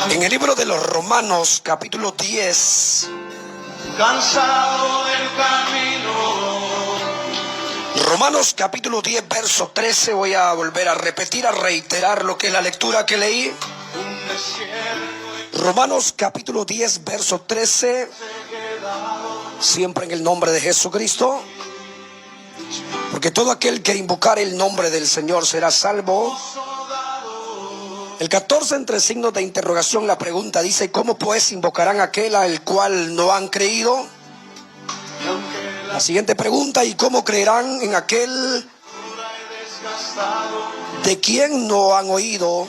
En el libro de los Romanos, capítulo 10. Cansado del camino. Romanos, capítulo 10, verso 13. Voy a volver a repetir, a reiterar lo que es la lectura que leí. Romanos, capítulo 10, verso 13. Siempre en el nombre de Jesucristo. Porque todo aquel que invocar el nombre del Señor será salvo. El 14, entre signos de interrogación, la pregunta dice: ¿cómo pues invocarán a aquel al cual no han creído? La siguiente pregunta: ¿y cómo creerán en aquel de quien no han oído?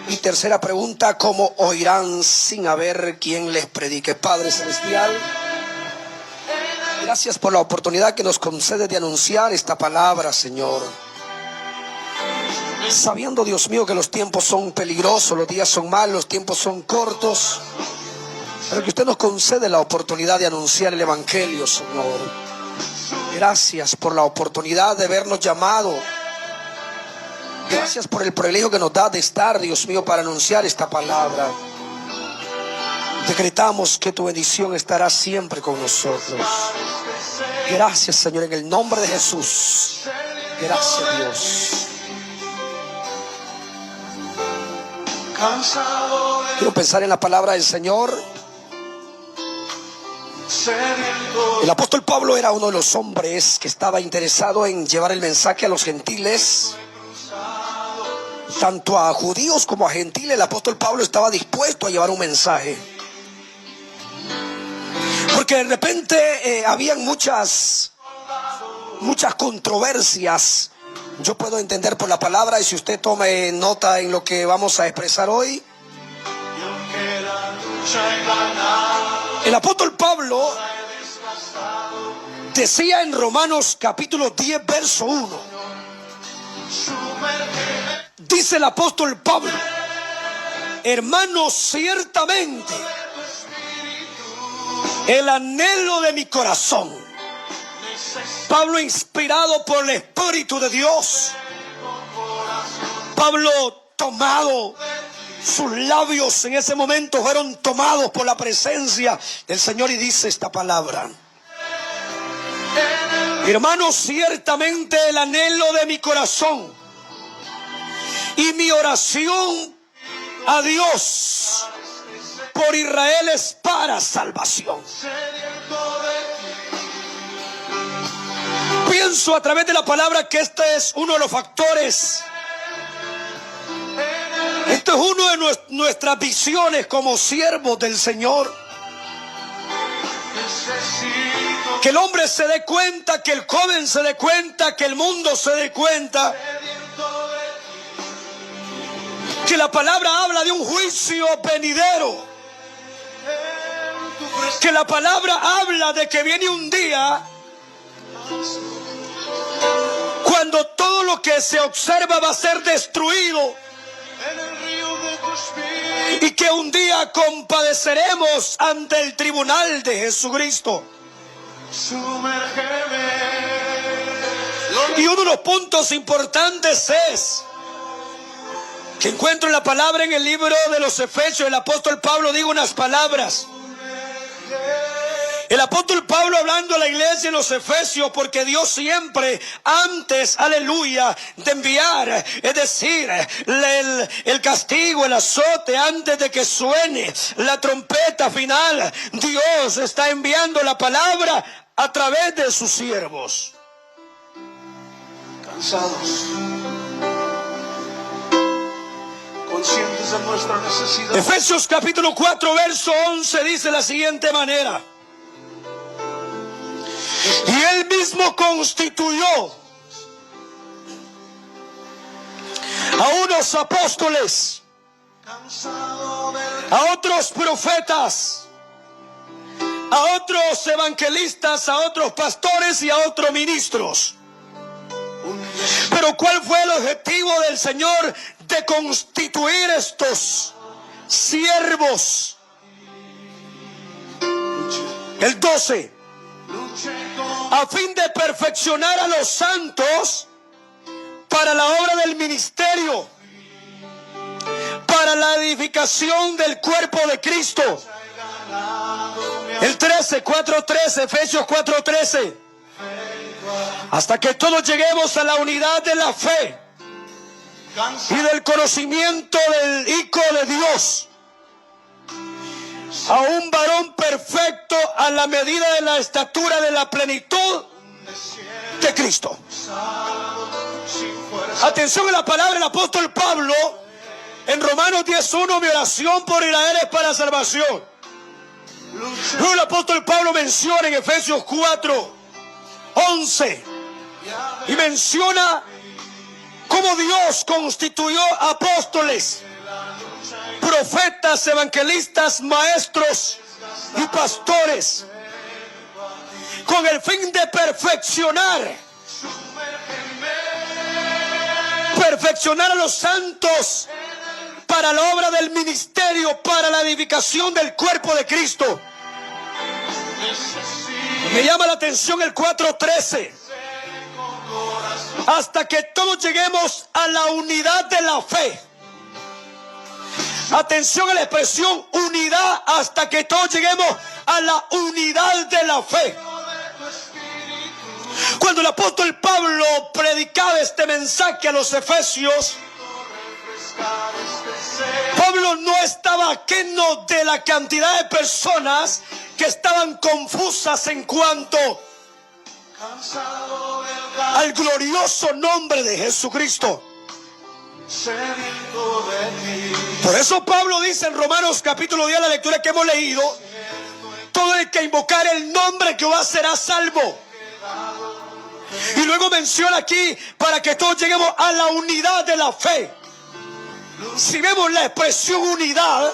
Y tercera pregunta: ¿cómo oirán sin haber quien les predique? Padre Celestial, gracias por la oportunidad que nos concede de anunciar esta palabra, Señor. Sabiendo, Dios mío, que los tiempos son peligrosos, los días son malos, los tiempos son cortos, pero que usted nos concede la oportunidad de anunciar el Evangelio, Señor. Gracias por la oportunidad de habernos llamado. Gracias por el privilegio que nos da de estar, Dios mío, para anunciar esta palabra. Decretamos que tu bendición estará siempre con nosotros. Gracias, Señor, en el nombre de Jesús. Gracias, Dios. Quiero pensar en la palabra del Señor. El apóstol Pablo era uno de los hombres que estaba interesado en llevar el mensaje a los gentiles. Tanto a judíos como a gentiles, el apóstol Pablo estaba dispuesto a llevar un mensaje. Porque de repente habían muchas controversias. Yo puedo entender por la palabra, y si usted tome nota en lo que vamos a expresar hoy. El apóstol Pablo decía en Romanos capítulo 10, verso 1. Dice el apóstol Pablo: hermanos, ciertamente el anhelo de mi corazón. Pablo, inspirado por el Espíritu de Dios. Pablo, tomado, sus labios en ese momento fueron tomados por la presencia del Señor, y dice esta palabra: hermanos, ciertamente el anhelo de mi corazón y mi oración a Dios por Israel es para salvación. Pienso a través de la palabra que este es uno de los factores. Esto es uno de nuestras visiones como siervos del Señor. Que el hombre se dé cuenta, que el joven se dé cuenta, que el mundo se dé cuenta. Que la palabra habla de un juicio venidero. Que la palabra habla de que viene un día cuando todo lo que se observa va a ser destruido, y que un día compadeceremos ante el tribunal de Jesucristo. Y uno de los puntos importantes es que encuentro en la palabra, en el libro de los Efesios, el apóstol Pablo dice unas palabras. El apóstol Pablo hablando a la iglesia en los Efesios, porque Dios siempre antes, aleluya, de enviar, es decir, el castigo, el azote, antes de que suene la trompeta final, Dios está enviando la palabra a través de sus siervos. Cansados, conscientes de nuestra necesidad. Efesios capítulo 4, verso 11 dice de la siguiente manera: y él mismo constituyó a unos apóstoles, a otros profetas, a otros evangelistas, a otros pastores y a otros ministros. Pero ¿cuál fue el objetivo del Señor de constituir estos siervos? El 12. A fin de perfeccionar a los santos para la obra del ministerio, para para la edificación del cuerpo de Cristo. El 13, 4:13, Efesios 4:13. Hasta que todos lleguemos a la unidad de la fe y del conocimiento del Hijo de Dios, a un varón perfecto a la medida de la estatura de la plenitud de Cristo. Atención a la palabra del apóstol Pablo en Romanos 10:1, mi oración por Israel es para salvación. Luego el apóstol Pablo menciona en Efesios 4:11 y menciona cómo Dios constituyó apóstoles, profetas, evangelistas, maestros y pastores con el fin de perfeccionar a los santos para la obra del ministerio, para la edificación del cuerpo de Cristo. Me llama la atención el 4:13. Hasta que todos lleguemos a la unidad de la fe. Atención a la expresión unidad, hasta que todos lleguemos a la unidad de la fe. Cuando el apóstol Pablo predicaba este mensaje a los efesios, Pablo no estaba ajeno de la cantidad de personas que estaban confusas en cuanto al glorioso nombre de Jesucristo. Por eso Pablo dice en Romanos capítulo 10, la lectura que hemos leído, todo el que invocar el nombre de Jehová será salvo. Y luego menciona aquí, para que todos lleguemos a la unidad de la fe. Si vemos la expresión unidad,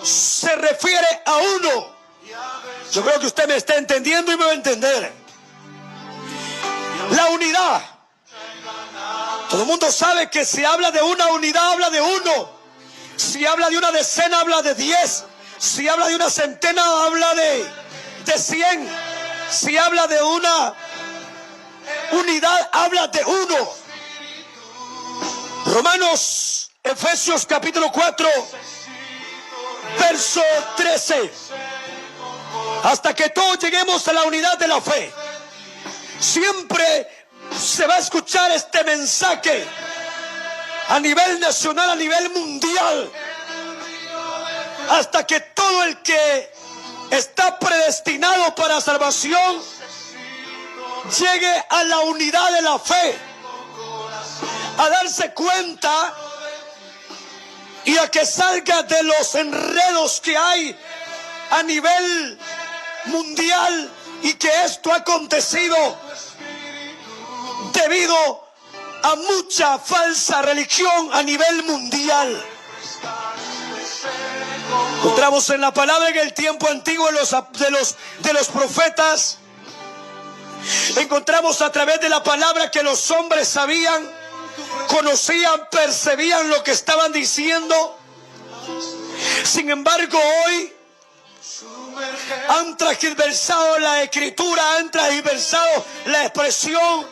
se refiere a uno. Yo creo que usted me está entendiendo y me va a entender. La unidad. Todo el mundo sabe que si habla de una unidad, habla de uno. Si habla de una decena, habla de 10. Si habla de una centena, habla de 100. Si habla de una unidad, habla de uno. Efesios capítulo 4, verso 13. Hasta que todos lleguemos a la unidad de la fe. Siempre se va a escuchar este mensaje a nivel nacional, a nivel mundial, hasta que todo el que está predestinado para salvación llegue a la unidad de la fe, a darse cuenta y a que salga de los enredos que hay a nivel mundial, y que esto ha acontecido debido a mucha falsa religión a nivel mundial. Encontramos en la palabra en el tiempo antiguo de los profetas. Encontramos a través de la palabra que los hombres sabían, conocían, percibían lo que estaban diciendo. Sin embargo, hoy han transversado la escritura, han transversado la expresión.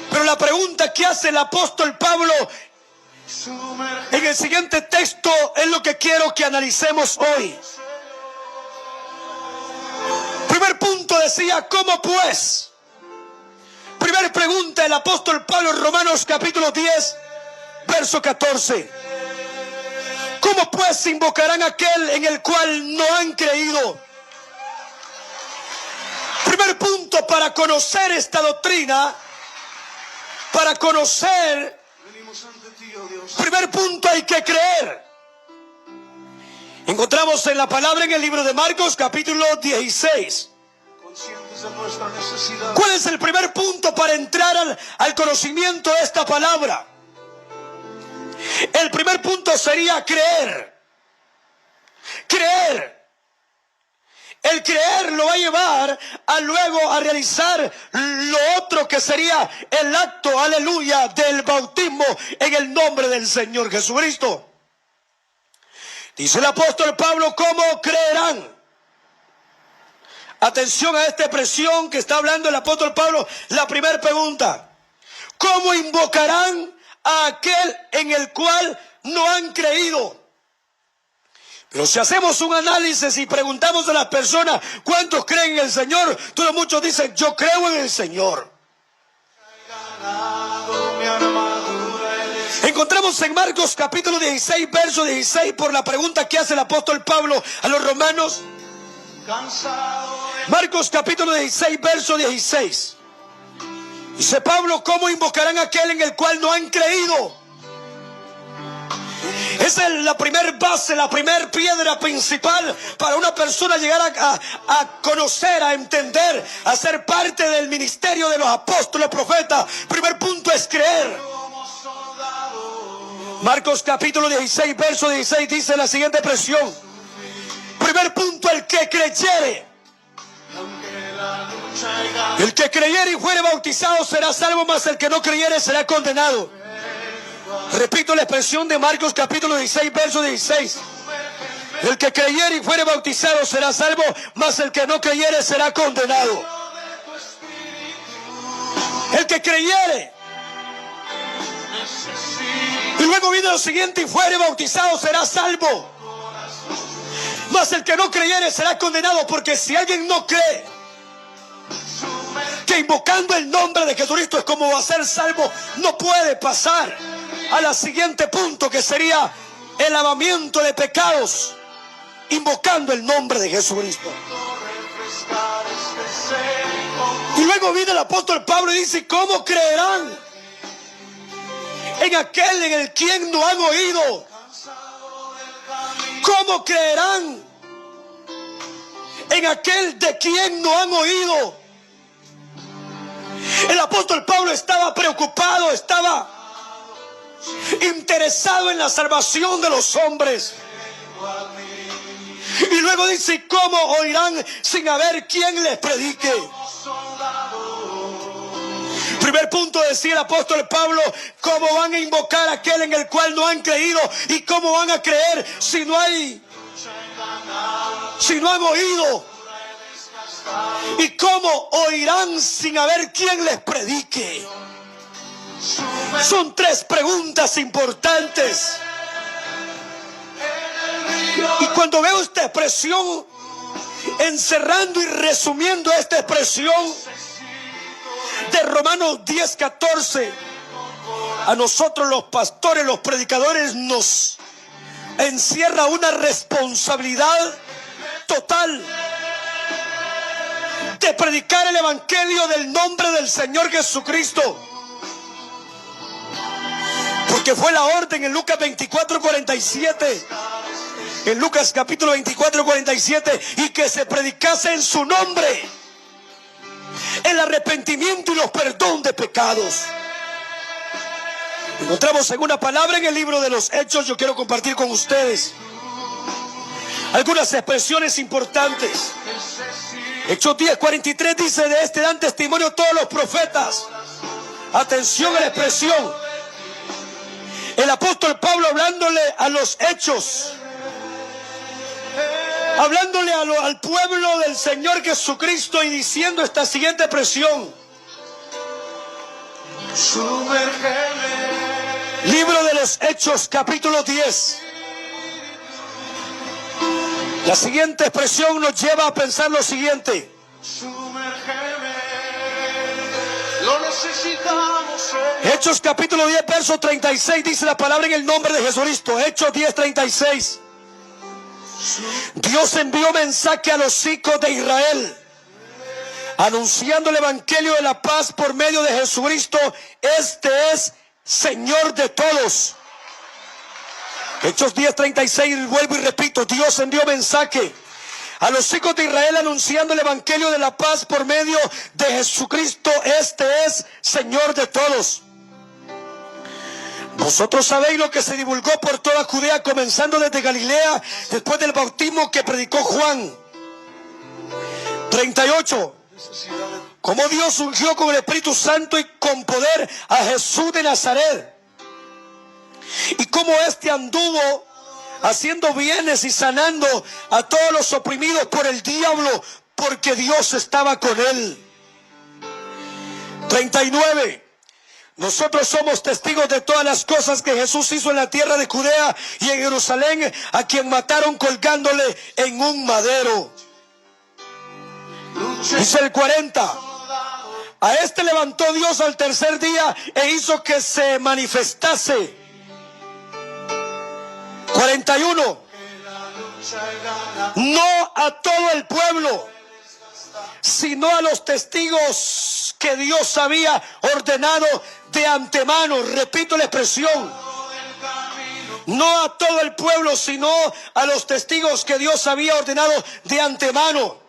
Pero la pregunta que hace el apóstol Pablo en el siguiente texto es lo que quiero que analicemos hoy. Primer punto decía, ¿cómo pues? Primera pregunta, el apóstol Pablo en Romanos capítulo 10, verso 14. ¿Cómo pues invocarán a aquel en el cual no han creído? Primer punto, para conocer esta doctrina, para conocer, primer punto, hay que creer. Encontramos en la palabra en el libro de Marcos capítulo 16. ¿Cuál es el primer punto para entrar al conocimiento de esta palabra? El primer punto sería creer. Creer. El creer lo va a llevar a luego a realizar lo otro, que sería el acto, aleluya, del bautismo en el nombre del Señor Jesucristo. Dice el apóstol Pablo, ¿cómo creerán? Atención a esta expresión que está hablando el apóstol Pablo. La primera pregunta, ¿cómo invocarán a aquel en el cual no han creído. Pero si hacemos un análisis y preguntamos a las personas cuántos creen en el Señor, todos muchos dicen, yo creo en el Señor. Encontramos en Marcos capítulo 16, verso 16, por la pregunta que hace el apóstol Pablo a los romanos. Marcos capítulo 16, verso 16. Dice Pablo, ¿cómo invocarán a aquel en el cual no han creído? Esa es la primer base, la primer piedra principal para una persona llegar a conocer, a entender, a ser parte del ministerio de los apóstoles, profetas. Primer punto es creer. Marcos capítulo 16, verso 16 dice la siguiente expresión. Primer punto, el que creyere. El que creyere y fuere bautizado será salvo, mas el que no creyere será condenado. Repito la expresión de Marcos capítulo 16, verso 16. El que creyere y fuere bautizado será salvo, mas el que no creyere será condenado. El que creyere. Y luego viene lo siguiente, y fuere bautizado será salvo, mas el que no creyere será condenado. Porque si alguien no cree que invocando el nombre de Jesucristo es como va a ser salvo, no puede pasar al siguiente punto, que sería el lavamiento de pecados, invocando el nombre de Jesucristo. Y luego viene el apóstol Pablo y dice, ¿cómo creerán en aquel en el quien no han oído? ¿Cómo creerán en aquel de quien no han oído? El apóstol Pablo estaba preocupado, estaba interesado en la salvación de los hombres. Y luego dice, ¿cómo oirán sin haber quien les predique? Primer punto, decía el apóstol Pablo, ¿cómo van a invocar a aquel en el cual no han creído? ¿Y cómo van a creer si no han oído? ¿Y cómo oirán sin haber quien les predique? Son tres preguntas importantes. Y cuando veo esta expresión, encerrando y resumiendo esta expresión de Romanos 10:14, a nosotros los pastores, los predicadores, nos encierra una responsabilidad total de predicar el evangelio del nombre del Señor Jesucristo. Porque fue la orden en Lucas 24:47, en Lucas capítulo 24:47, y que se predicase en su nombre el arrepentimiento y los perdón de pecados. Encontramos en una palabra en el libro de los Hechos. Yo quiero compartir con ustedes algunas expresiones importantes. Hechos 10:43 dice, de este dan testimonio todos los profetas. Atención a la expresión. El apóstol Pablo hablándole a los hechos, hablándole al pueblo del Señor Jesucristo y diciendo esta siguiente expresión. Libro de los Hechos, capítulo 10. La siguiente expresión nos lleva a pensar lo siguiente. Lo necesitamos. Hechos capítulo 10, verso 36, dice la palabra en el nombre de Jesucristo. Hechos 10:36. Dios envió mensaje a los hijos de Israel, anunciando el evangelio de la paz por medio de Jesucristo. Este es Señor de todos. Hechos 10:36, vuelvo y repito, Dios envió mensaje a los hijos de Israel anunciando el evangelio de la paz por medio de Jesucristo. Este es Señor de todos. Vosotros sabéis lo que se divulgó por toda Judea, comenzando desde Galilea, después del bautismo que predicó Juan. 38. Cómo Dios ungió con el Espíritu Santo y con poder a Jesús de Nazaret, y cómo éste anduvo haciendo bienes y sanando a todos los oprimidos por el diablo, porque Dios estaba con él. 39. Nosotros somos testigos de todas las cosas que Jesús hizo en la tierra de Judea y en Jerusalén, a quien mataron colgándole en un madero. Dice el 40. A este levantó Dios al tercer día e hizo que se manifestase. 41. No a todo el pueblo, sino a los testigos que Dios había ordenado de antemano. Repito la expresión. No a todo el pueblo, sino a los testigos que Dios había ordenado de antemano.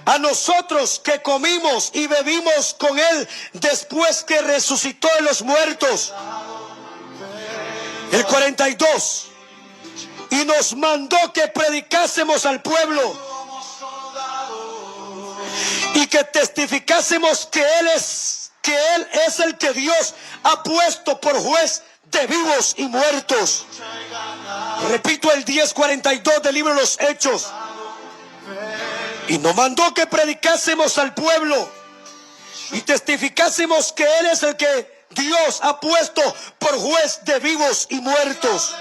A nosotros que comimos y bebimos con Él después que resucitó de los muertos. El 42. Y nos mandó que predicásemos al pueblo y que testificásemos que Él es el que Dios ha puesto por juez de vivos y muertos. Repito el 10:42 del libro de los Hechos. Y nos mandó que predicásemos al pueblo y testificásemos que Él es el que Dios ha puesto por juez de vivos y muertos.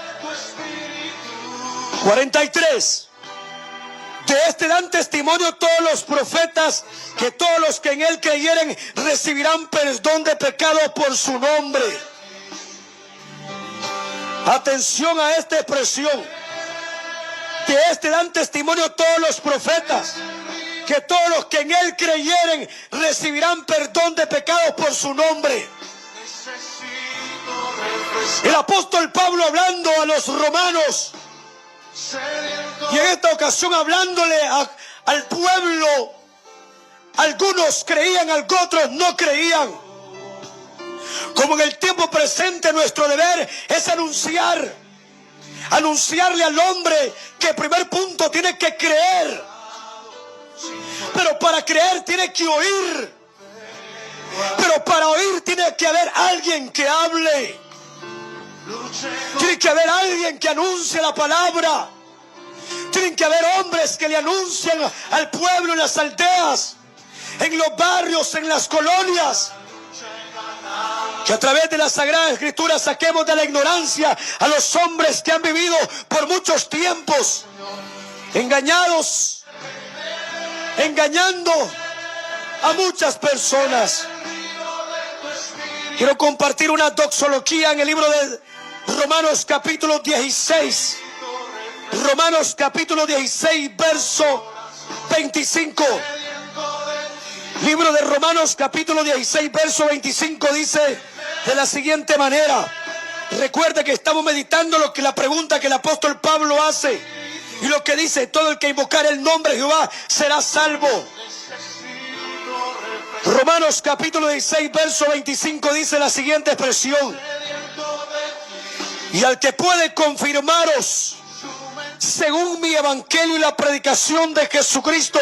43. De este dan testimonio todos los profetas, que todos los que en Él creyeren recibirán perdón de pecado por su nombre. Atención a esta expresión. De este dan testimonio todos los profetas, que todos los que en Él creyeren recibirán perdón de pecados por su nombre. El apóstol Pablo hablando a los romanos, y en esta ocasión hablándole al pueblo, algunos creían, otros no creían. Como en el tiempo presente, nuestro deber es anunciarle al hombre que el primer punto tiene que creer. Pero para creer tiene que oír. Pero para oír tiene que haber alguien que hable. Tiene que haber alguien que anuncie la palabra. Tienen que haber hombres que le anuncien al pueblo en las aldeas, en los barrios, en las colonias. Que a través de la Sagrada Escritura saquemos de la ignorancia a los hombres que han vivido por muchos tiempos engañados, engañando a muchas personas. Quiero compartir una doxología en el libro de Romanos capítulo 16. Romanos capítulo 16, verso 25. Libro de Romanos capítulo 16, verso 25 dice de la siguiente manera. Recuerda que estamos meditando la pregunta que el apóstol Pablo hace. Y lo que dice: todo el que invocar el nombre de Jehová será salvo. Romanos capítulo 16, verso 25 dice la siguiente expresión: y al que puede confirmaros según mi evangelio y la predicación de Jesucristo.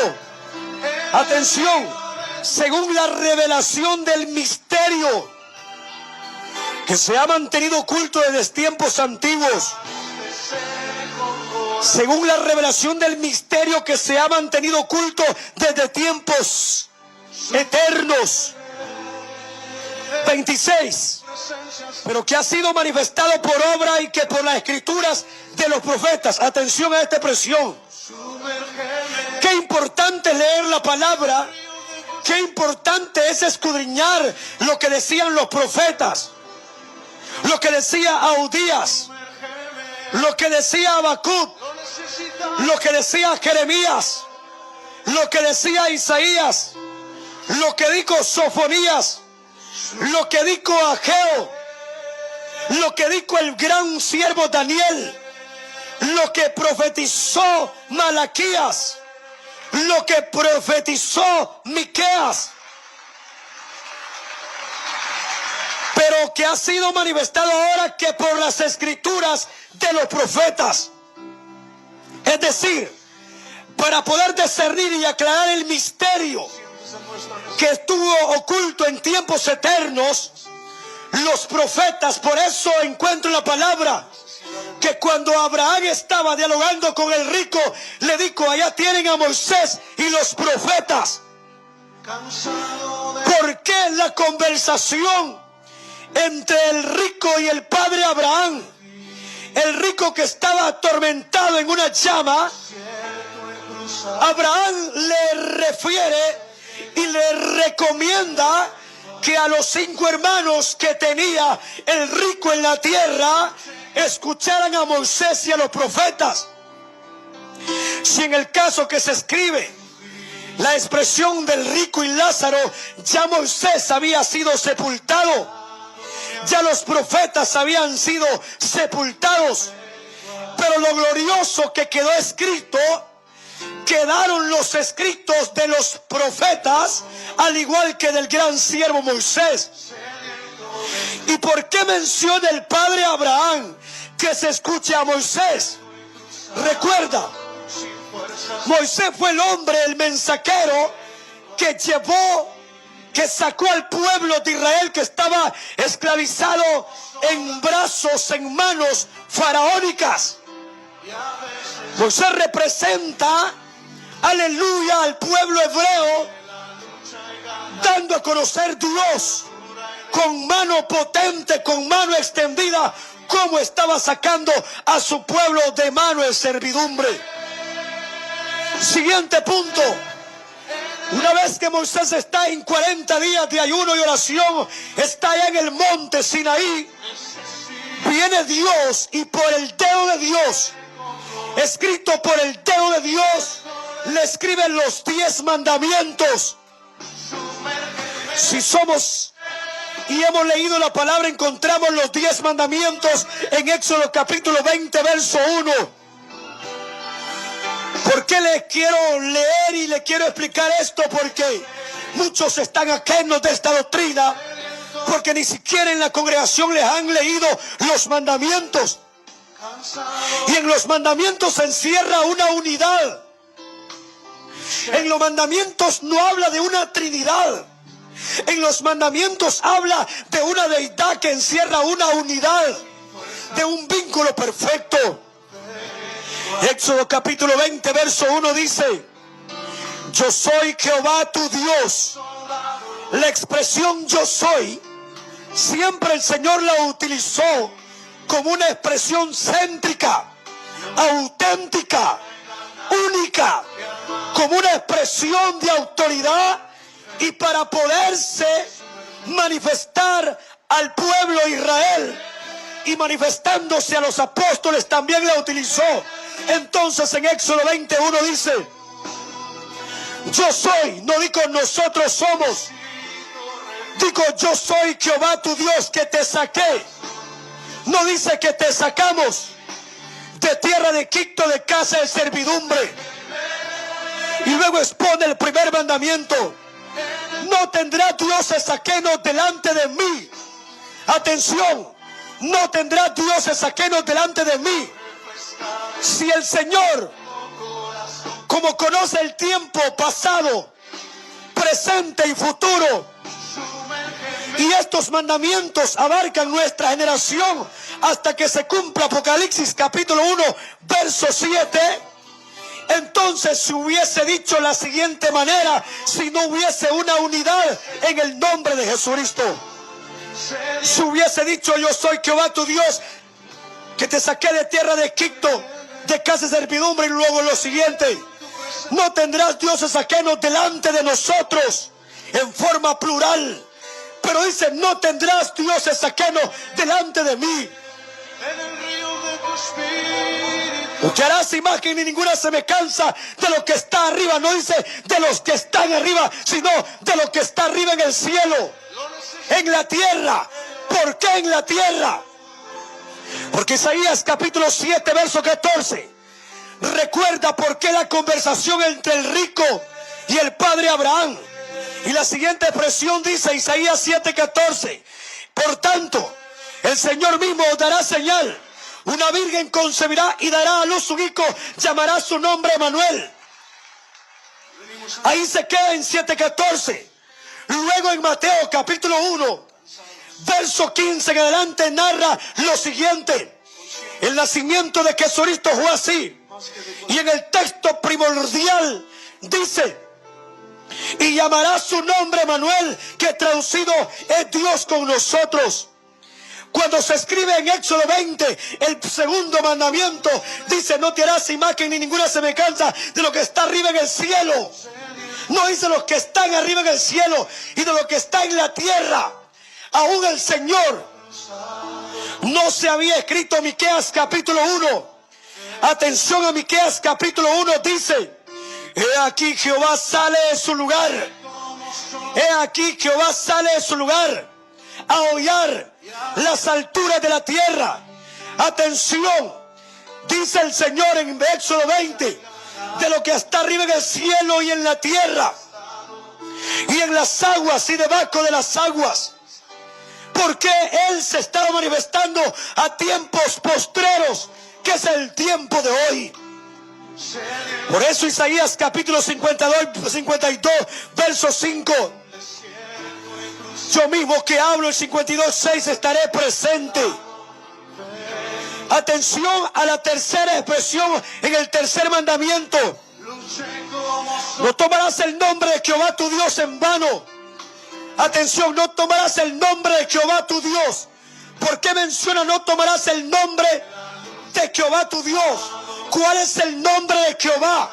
Atención, según la revelación del misterio que se ha mantenido oculto desde tiempos antiguos. Según la revelación del misterio que se ha mantenido oculto desde tiempos eternos. 26. Pero que ha sido manifestado por obra y que por las escrituras de los profetas. Atención a esta expresión. Qué importante es leer la palabra. Qué importante es escudriñar lo que decían los profetas. Lo que decía Audías. Lo que decía Habacuc. Lo que decía Jeremías. Lo que decía Isaías. Lo que dijo Sofonías. Lo que dijo Ageo. Lo que dijo el gran siervo Daniel. Lo que profetizó Malaquías. Lo que profetizó Miqueas. Pero que ha sido manifestado ahora que por las escrituras de los profetas. Es decir, para poder discernir y aclarar el misterio que estuvo oculto en tiempos eternos, los profetas, por eso encuentro en la palabra que cuando Abraham estaba dialogando con el rico, le dijo: allá tienen a Moisés y los profetas. ¿Por qué la conversación entre el rico y el padre Abraham. El rico que estaba atormentado en una llama, Abraham le refiere y le recomienda que a los 5 hermanos que tenía el rico en la tierra escucharan a Moisés y a los profetas. Si en el caso que se escribe la expresión del rico y Lázaro, ya Moisés había sido sepultado, ya los profetas habían sido sepultados, pero lo glorioso que quedó escrito, quedaron los escritos de los profetas, al igual que del gran siervo Moisés. ¿Y por qué menciona el padre Abraham que se escuche a Moisés? Recuerda, Moisés fue el hombre, el mensajero que llevó, que sacó al pueblo de Israel que estaba esclavizado en brazos, en manos faraónicas. Moisés representa, aleluya, al pueblo hebreo, dando a conocer Dios con mano potente, con mano extendida, cómo estaba sacando a su pueblo de mano de servidumbre. Siguiente punto. Una vez que Moisés está en 40 días de ayuno y oración, está allá en el monte Sinaí, viene Dios y por el dedo de Dios, escrito por el dedo de Dios, le escriben los 10 mandamientos. Si somos y hemos leído la palabra, encontramos los 10 mandamientos en Éxodo capítulo 20, verso 1. ¿Por qué le quiero leer y le quiero explicar esto? Porque muchos están ajenos de esta doctrina, porque ni siquiera en la congregación les han leído los mandamientos. Y en los mandamientos se encierra una unidad. En los mandamientos no habla de una trinidad. En los mandamientos habla de una deidad que encierra una unidad, de un vínculo perfecto. Éxodo capítulo 20, verso 1 dice: yo soy Jehová tu Dios. La expresión yo soy, siempre el Señor la utilizó como una expresión céntrica, auténtica, única, como una expresión de autoridad, y para poderse manifestar al pueblo Israel y manifestándose a los apóstoles también la utilizó. Entonces en Éxodo 21 dice: yo soy, no digo nosotros somos, digo yo soy Jehová tu Dios que te saqué. No dice que te sacamos de tierra de Egipto, de casa de servidumbre. Y luego expone el primer mandamiento: no tendrás dioses ajenos delante de mí. Atención, no tendrás dioses ajenos delante de mí. Si el Señor, como conoce el tiempo pasado, presente y futuro, y estos mandamientos abarcan nuestra generación hasta que se cumpla Apocalipsis capítulo 1, verso 7, entonces se hubiese dicho la siguiente manera, si no hubiese una unidad en el nombre de Jesucristo. Se hubiese dicho: yo soy Jehová tu Dios que te saqué de tierra de Egipto, de casa de servidumbre. Y luego lo siguiente: no tendrás dioses ajenos delante de nosotros, en forma plural. Pero dice: no tendrás dioses ajenos delante de mí. Que harás imagen ni ninguna semejanza de lo que está arriba. No dice de los que están arriba, sino de lo que está arriba en el cielo, en la tierra. ¿Por qué en la tierra? Porque Isaías capítulo 7, verso 14 recuerda por qué la conversación entre el rico y el padre Abraham. Y la siguiente expresión dice, Isaías 7, 14: por tanto, el Señor mismo os dará señal. Una virgen concebirá y dará a luz un hijo, llamará su nombre Emanuel. Ahí se queda en 7:14. Luego en Mateo capítulo 1, verso 15 en adelante narra lo siguiente: el nacimiento de Jesucristo fue así. Y en el texto primordial dice: y llamará su nombre Emanuel, que traducido es Dios con nosotros. Cuando se escribe en Éxodo 20, el segundo mandamiento dice: no te harás imagen ni ninguna semejanza de lo que está arriba en el cielo. No dice los que están arriba en el cielo y de lo que está en la tierra. Aún el Señor no se había escrito. Miqueas capítulo 1. Atención a Miqueas capítulo 1, dice: he aquí Jehová sale de su lugar. He aquí Jehová sale de su lugar a hollar las alturas de la tierra. Atención, dice el Señor en Éxodo 20, de lo que está arriba en el cielo y en la tierra, y en las aguas y debajo de las aguas. Porque Él se estaba manifestando a tiempos postreros, que es el tiempo de hoy. Por eso Isaías capítulo 52, verso 5. Yo mismo que hablo el 52:6 estaré presente. Atención a la tercera expresión en el tercer mandamiento: no tomarás el nombre de Jehová tu Dios en vano. Atención, no tomarás el nombre de Jehová tu Dios. ¿Por qué menciona no tomarás el nombre de Jehová tu Dios? ¿Cuál es el nombre de Jehová?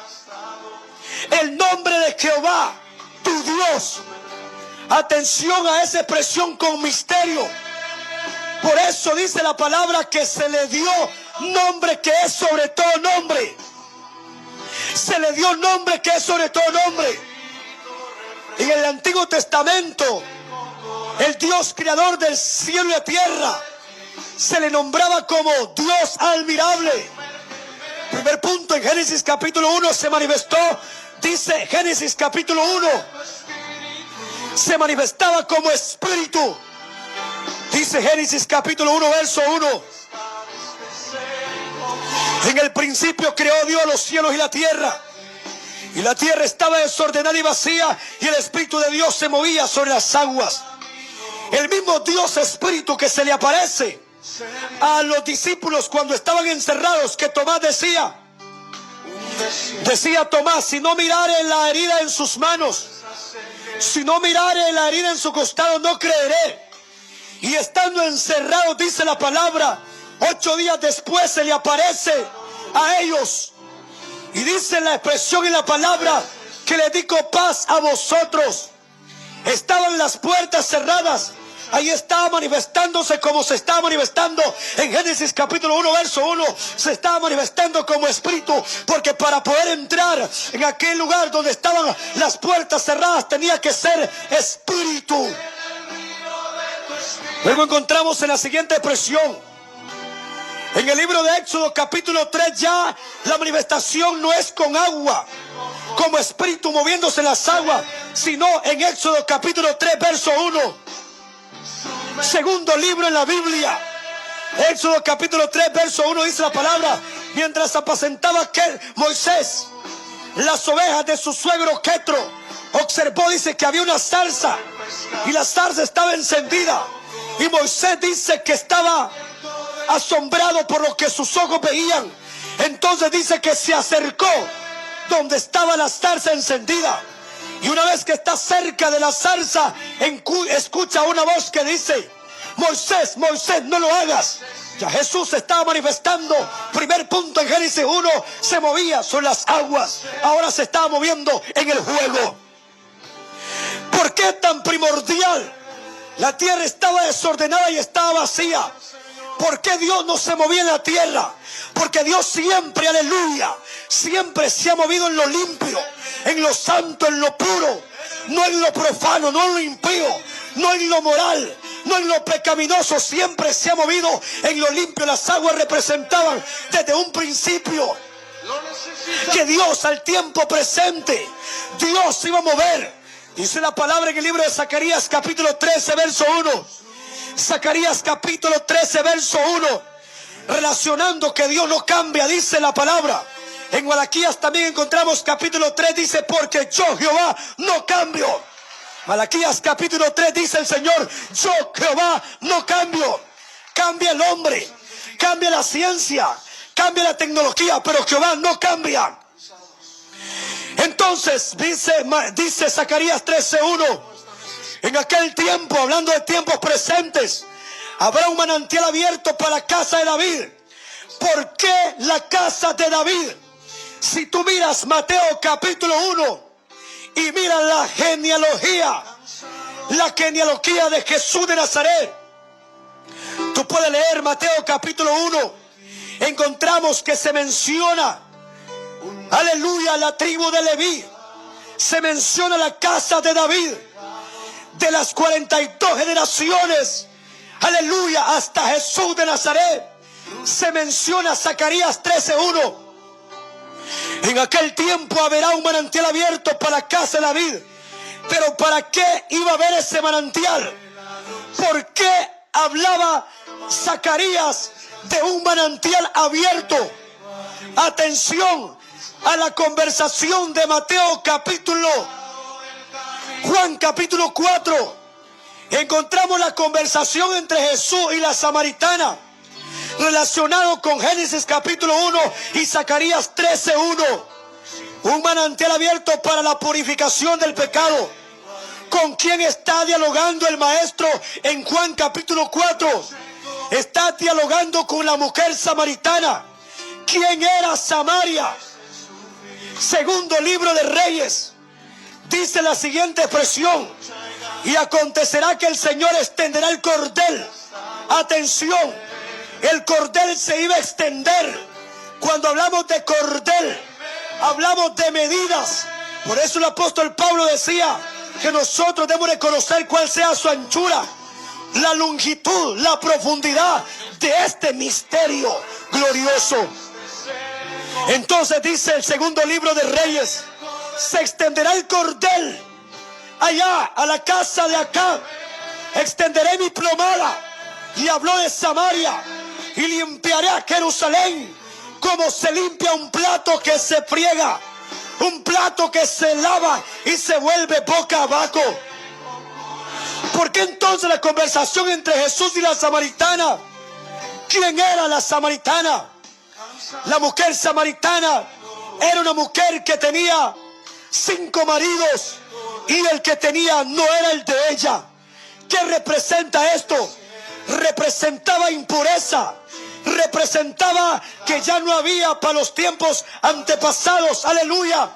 El nombre de Jehová tu Dios. Atención a esa expresión con misterio. Por eso dice la palabra que se le dio nombre que es sobre todo nombre. Se le dio nombre que es sobre todo nombre. En el Antiguo Testamento, el Dios creador del cielo y la tierra se le nombraba como Dios admirable. Primer punto, en Génesis capítulo 1 se manifestó, dice Génesis capítulo 1, se manifestaba como espíritu. Dice Génesis capítulo 1, verso 1. En el principio creó Dios los cielos y la tierra estaba desordenada y vacía, y el Espíritu de Dios se movía sobre las aguas. El mismo Dios Espíritu que se le aparece a los discípulos cuando estaban encerrados, que Tomás decía Tomás: si no mirare la herida en sus manos, si no mirare la herida en su costado, no creeré. Y estando encerrados, dice la palabra, 8 días después se le aparece a ellos. Y dice la expresión en la palabra que le dijo: paz a vosotros. Estaban las puertas cerradas. Ahí estaba manifestándose como se estaba manifestando en Génesis capítulo 1, verso 1. Se estaba manifestando como espíritu, porque para poder entrar en aquel lugar donde estaban las puertas cerradas tenía que ser espíritu. Luego encontramos en la siguiente expresión. En el libro de Éxodo capítulo 3 ya la manifestación no es con agua, como espíritu moviéndose en las aguas, sino en Éxodo capítulo 3 verso 1. Segundo libro en la Biblia. Éxodo capítulo 3 verso 1 dice la palabra: mientras apacentaba Moisés las ovejas de su suegro Jetro, observó, dice, que había una zarza, y la zarza estaba encendida, y Moisés dice que estaba asombrado por lo que sus ojos veían. Entonces dice que se acercó donde estaba la zarza encendida, y una vez que está cerca de la zarza, escucha una voz que dice: Moisés, Moisés, no lo hagas. Ya Jesús se estaba manifestando. Primer punto, en Génesis 1 se movía sobre las aguas, ahora se estaba moviendo en el fuego. ¿Por qué tan primordial? La tierra estaba desordenada y estaba vacía. ¿Por qué Dios no se movía en la tierra? Porque Dios siempre, aleluya, siempre se ha movido en lo limpio, en lo santo, en lo puro, no en lo profano, no en lo impío, no en lo moral, no en lo pecaminoso. Siempre se ha movido en lo limpio. Las aguas representaban desde un principio que Dios, al tiempo presente, Dios se iba a mover. Dice la palabra en el libro de Zacarías capítulo 13 verso 1. Zacarías capítulo 13 verso 1, relacionando que Dios no cambia, dice la palabra. En Malaquías también encontramos capítulo 3, dice: porque yo, Jehová, no cambio. Malaquías capítulo 3 dice el Señor: yo, Jehová, no cambio. Cambia el hombre, cambia la ciencia, cambia la tecnología, pero Jehová no cambia. Entonces dice Zacarías 13:1, en aquel tiempo, hablando de tiempos presentes, Habrá un manantial abierto para la casa de David. ¿Por qué la casa de David? Si tú miras Mateo capítulo 1 y miras la genealogía de Jesús de Nazaret, tú puedes leer Mateo capítulo 1, encontramos que se menciona, aleluya, la tribu de Leví, se menciona la casa de David, de las 42 generaciones, aleluya, hasta Jesús de Nazaret, se menciona Zacarías 13:1. En aquel tiempo habrá un manantial abierto para la casa de David. Pero ¿para qué iba a haber ese manantial? ¿Por qué hablaba Zacarías de un manantial abierto? Atención a la conversación de Juan capítulo 4. Encontramos la conversación entre Jesús y la samaritana, relacionado con Génesis capítulo 1 y Zacarías 13:1. Un manantial abierto para la purificación del pecado. ¿Con quién está dialogando el maestro en Juan capítulo 4? Está dialogando con la mujer samaritana. ¿Quién era Samaria? Segundo libro de Reyes. Dice la siguiente expresión: y acontecerá que el Señor extenderá el cordel. Atención, el cordel se iba a extender. Cuando hablamos de cordel, hablamos de medidas. Por eso el apóstol Pablo decía que nosotros debemos reconocer cuál sea su anchura, la longitud, la profundidad de este misterio glorioso. Entonces dice el segundo libro de Reyes: se extenderá el cordel allá a la casa de Acab, extenderé mi plomada. Y habló de Samaria, y limpiaré a Jerusalén como se limpia un plato que se friega, un plato que se lava y se vuelve boca abajo. ¿Por qué entonces la conversación entre Jesús y la samaritana? ¿Quién era la samaritana? La mujer samaritana era una mujer que tenía 5 maridos y el que tenía no era el de ella. ¿Qué representa esto? Representaba impureza, representaba que ya no había para los tiempos antepasados, aleluya,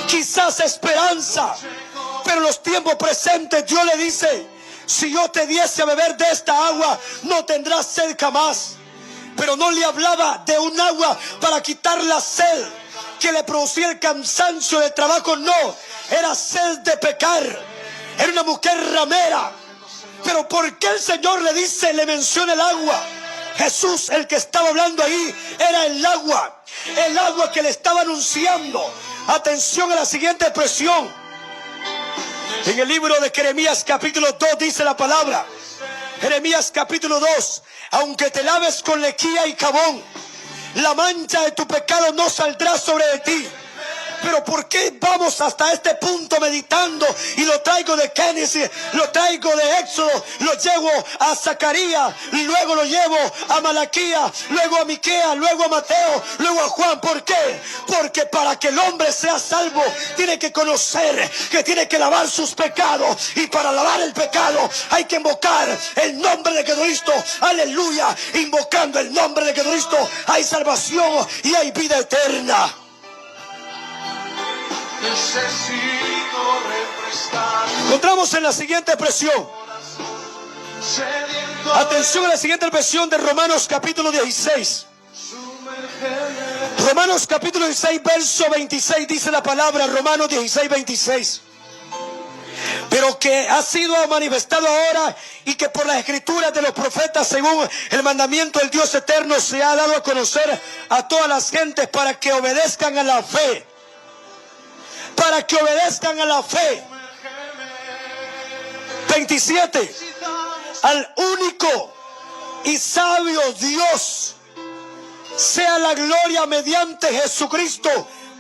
quizás esperanza, pero en los tiempos presentes Dios le dice: si yo te diese a beber de esta agua, no tendrás sed jamás. Pero no le hablaba de un agua para quitar la sed que le producía el cansancio del trabajo, no, era sed de pecar. Era una mujer ramera. Pero ¿por qué el Señor le menciona el agua? Jesús, el que estaba hablando ahí, era el agua que le estaba anunciando. Atención a la siguiente expresión. En el libro de Jeremías capítulo 2 dice la palabra, Jeremías capítulo 2: aunque te laves con lejía y jabón, la mancha de tu pecado no saldrá sobre de ti. Pero ¿por qué vamos hasta este punto meditando? Y lo traigo de Génesis, lo traigo de Éxodo, lo llevo a Zacarías, y luego lo llevo a Malaquías, luego a Miqueas, luego a Mateo, luego a Juan. ¿Por qué? Porque para que el hombre sea salvo, tiene que conocer que tiene que lavar sus pecados. Y para lavar el pecado hay que invocar el nombre de Jesucristo. Aleluya. Invocando el nombre de Jesucristo hay salvación y hay vida eterna. Necesito refrescar. Encontramos en la siguiente expresión. Atención a la siguiente expresión de Romanos capítulo 16. Romanos capítulo 16, verso 26, dice la palabra, Romanos 16, 26. Pero que ha sido manifestado ahora y que por las escrituras de los profetas, según el mandamiento del Dios eterno, se ha dado a conocer a todas las gentes para que obedezcan a la fe. Para que obedezcan a la fe. 27. Al único y sabio Dios sea la gloria mediante Jesucristo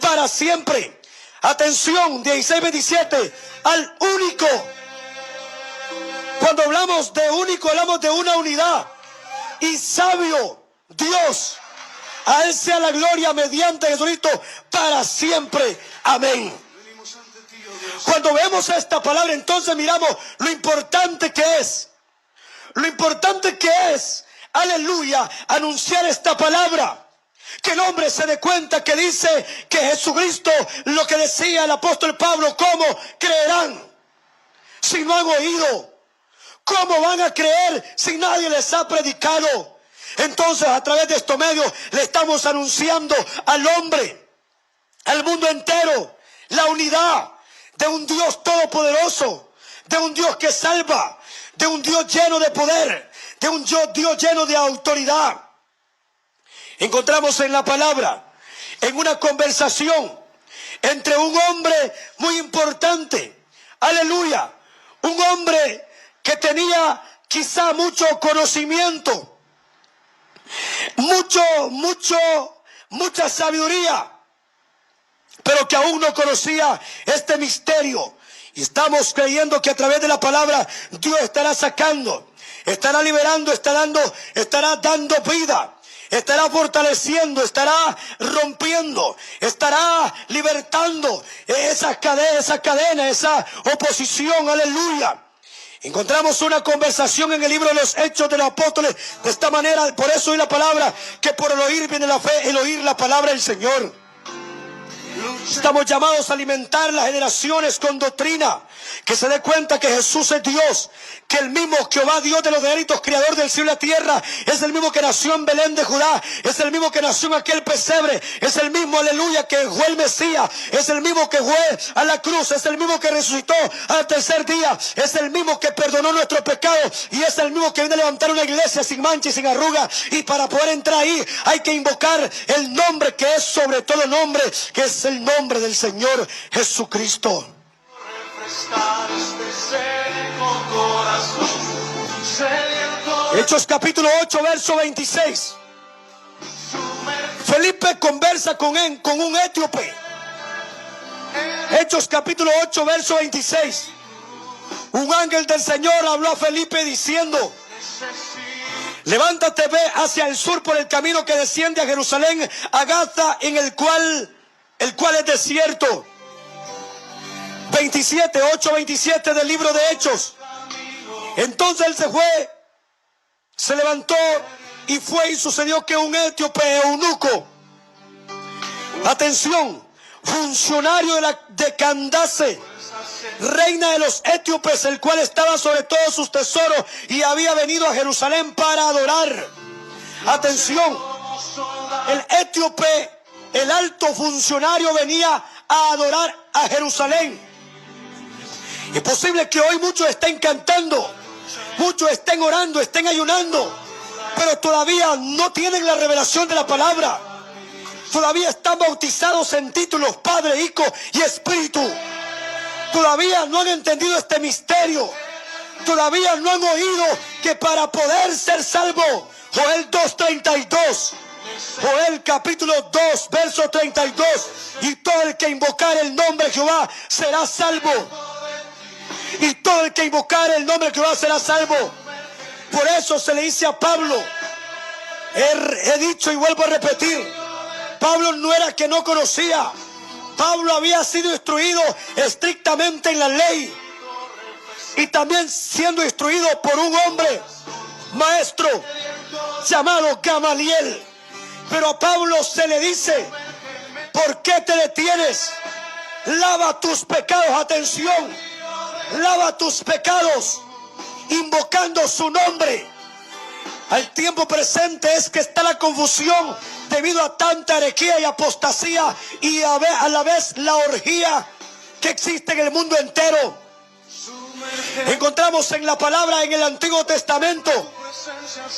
para siempre. Atención, 16, 27. Al único. Cuando hablamos de único, hablamos de una unidad. Y sabio Dios, a Él sea la gloria mediante Jesucristo para siempre. Amén. Cuando vemos esta palabra, entonces miramos lo importante que es. lo importante que es, aleluya, anunciar esta palabra. Que el hombre se dé cuenta que dice que Jesucristo, lo que decía el apóstol Pablo, ¿cómo creerán si no han oído? ¿Cómo van a creer si nadie les ha predicado? Entonces, a través de estos medios le estamos anunciando al hombre, al mundo entero, la unidad de un Dios todopoderoso, de un Dios que salva, de un Dios lleno de poder, de un Dios lleno de autoridad. Encontramos en la palabra, en una conversación entre un hombre muy importante, aleluya, un hombre que tenía quizá mucho conocimiento, mucha sabiduría, pero que aún no conocía este misterio. Y estamos creyendo que a través de la palabra Dios estará sacando, estará liberando, estará dando vida, estará fortaleciendo, estará rompiendo, estará libertando esa cadena, esa oposición, aleluya. Encontramos una conversación en el libro de los Hechos de los Apóstoles de esta manera. Por eso hoy la palabra, que por el oír viene la fe, el oír la palabra del Señor. Estamos llamados a alimentar las generaciones con doctrina, que se dé cuenta que Jesús es Dios, que el mismo Jehová, Dios de los ejércitos, creador del cielo y la tierra, es el mismo que nació en Belén de Judá, es el mismo que nació en aquel pesebre, es el mismo, aleluya, que fue el Mesías, es el mismo que fue a la cruz, es el mismo que resucitó al tercer día, es el mismo que perdonó nuestros pecados, y es el mismo que viene a levantar una iglesia sin mancha y sin arruga. Y para poder entrar ahí hay que invocar el nombre que es sobre todo nombre, que es el nombre del Señor Jesucristo. Hechos capítulo 8, verso 26. Felipe conversa con un etíope. Hechos capítulo 8, verso 26. Un ángel del Señor habló a Felipe diciendo: levántate, ve hacia el sur por el camino que desciende a Jerusalén, a Gaza, en el cual es desierto. 8:27 del libro de Hechos. Entonces él se levantó y fue, y sucedió que un etíope eunuco, atención, funcionario de Candace, reina de los etíopes, el cual estaba sobre todos sus tesoros, y había venido a Jerusalén para adorar. Atención, el etíope, el alto funcionario, venía a adorar a Jerusalén. Es posible que hoy muchos estén cantando, muchos estén orando, estén ayunando, pero todavía no tienen la revelación de la palabra. Todavía están bautizados en títulos Padre, Hijo y Espíritu. Todavía no han entendido este misterio. Todavía no han oído que para poder ser salvo, Joel 2:32, Joel capítulo 2, verso 32, y todo el que invocar el nombre de Jehová será salvo. Y todo el que invocar el nombre de Jehová será salvo. Por eso se le dice a Pablo, he dicho y vuelvo a repetir, Pablo no era que no conocía. Pablo había sido instruido estrictamente en la ley, y también siendo instruido por un hombre maestro llamado Gamaliel. Pero a Pablo se le dice: ¿por qué te detienes? Lava tus pecados, atención, lava tus pecados invocando su nombre. Al tiempo presente es que está la confusión debido a tanta herejía y apostasía, y a la vez la orgía que existe en el mundo entero. Encontramos en la palabra, en el Antiguo Testamento,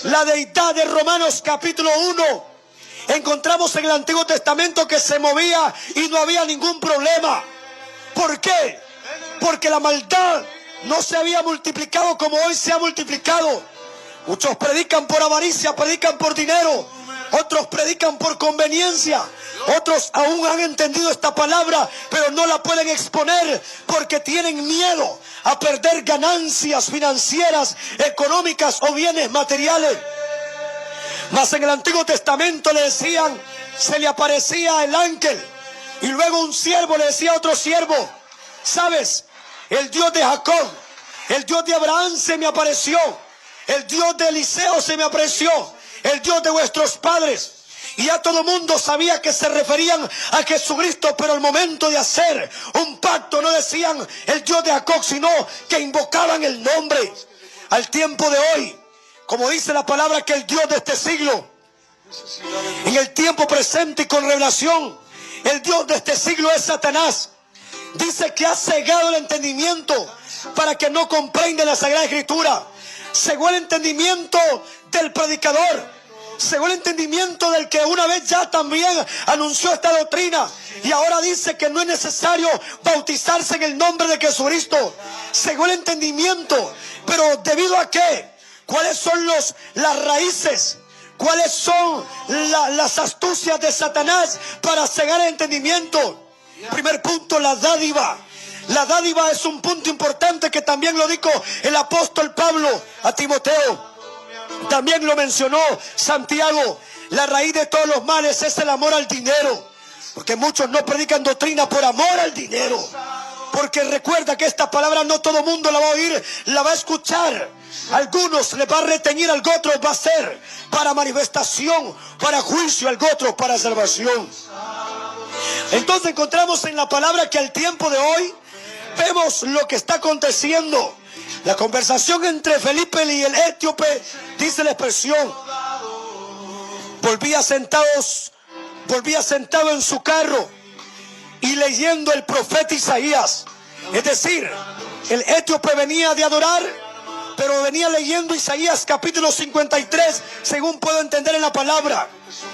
la deidad de Romanos capítulo 1. Encontramos en el Antiguo Testamento que se movía y no había ningún problema. ¿Por qué? Porque la maldad no se había multiplicado como hoy se ha multiplicado. Muchos predican por avaricia, predican por dinero, otros predican por conveniencia, otros aún han entendido esta palabra, pero no la pueden exponer porque tienen miedo a perder ganancias financieras, económicas o bienes materiales. Mas en el Antiguo Testamento le decían, se le aparecía el ángel, y luego un siervo le decía a otro siervo: ¿sabes? El Dios de Jacob, el Dios de Abraham se me apareció. el Dios de Eliseo se me apareció, el Dios de vuestros padres. Y ya todo el mundo sabía que se referían a Jesucristo, pero al momento de hacer un pacto no decían el Dios de Jacob, sino que invocaban el nombre. Al tiempo de hoy, como dice la palabra, que el Dios de este siglo, en el tiempo presente y con revelación, el Dios de este siglo es Satanás. Dice que ha cegado el entendimiento para que no comprendan la Sagrada Escritura. Cegó el entendimiento del predicador. Según el entendimiento del que una vez ya también anunció esta doctrina, y ahora dice que no es necesario bautizarse en el nombre de Jesucristo. Según el entendimiento, pero ¿debido a qué? ¿Cuáles son las raíces? ¿Cuáles son las astucias de Satanás para cegar el entendimiento? Primer punto, la dádiva. La dádiva es un punto importante que también lo dijo el apóstol Pablo a Timoteo. También lo mencionó Santiago. La raíz de todos los males es el amor al dinero. Porque muchos no predican doctrina por amor al dinero. Porque recuerda que esta palabra no todo mundo la va a oír, la va a escuchar. Algunos les va a retener, algo otros va a ser para manifestación, para juicio, algo otros para salvación. Entonces encontramos en la palabra que al tiempo de hoy vemos lo que está aconteciendo. La conversación entre Felipe y el etíope, dice la expresión, volvía sentado en su carro y leyendo el profeta Isaías. Es decir, el etíope venía de adorar, pero venía leyendo Isaías capítulo 53, según puedo entender en la palabra.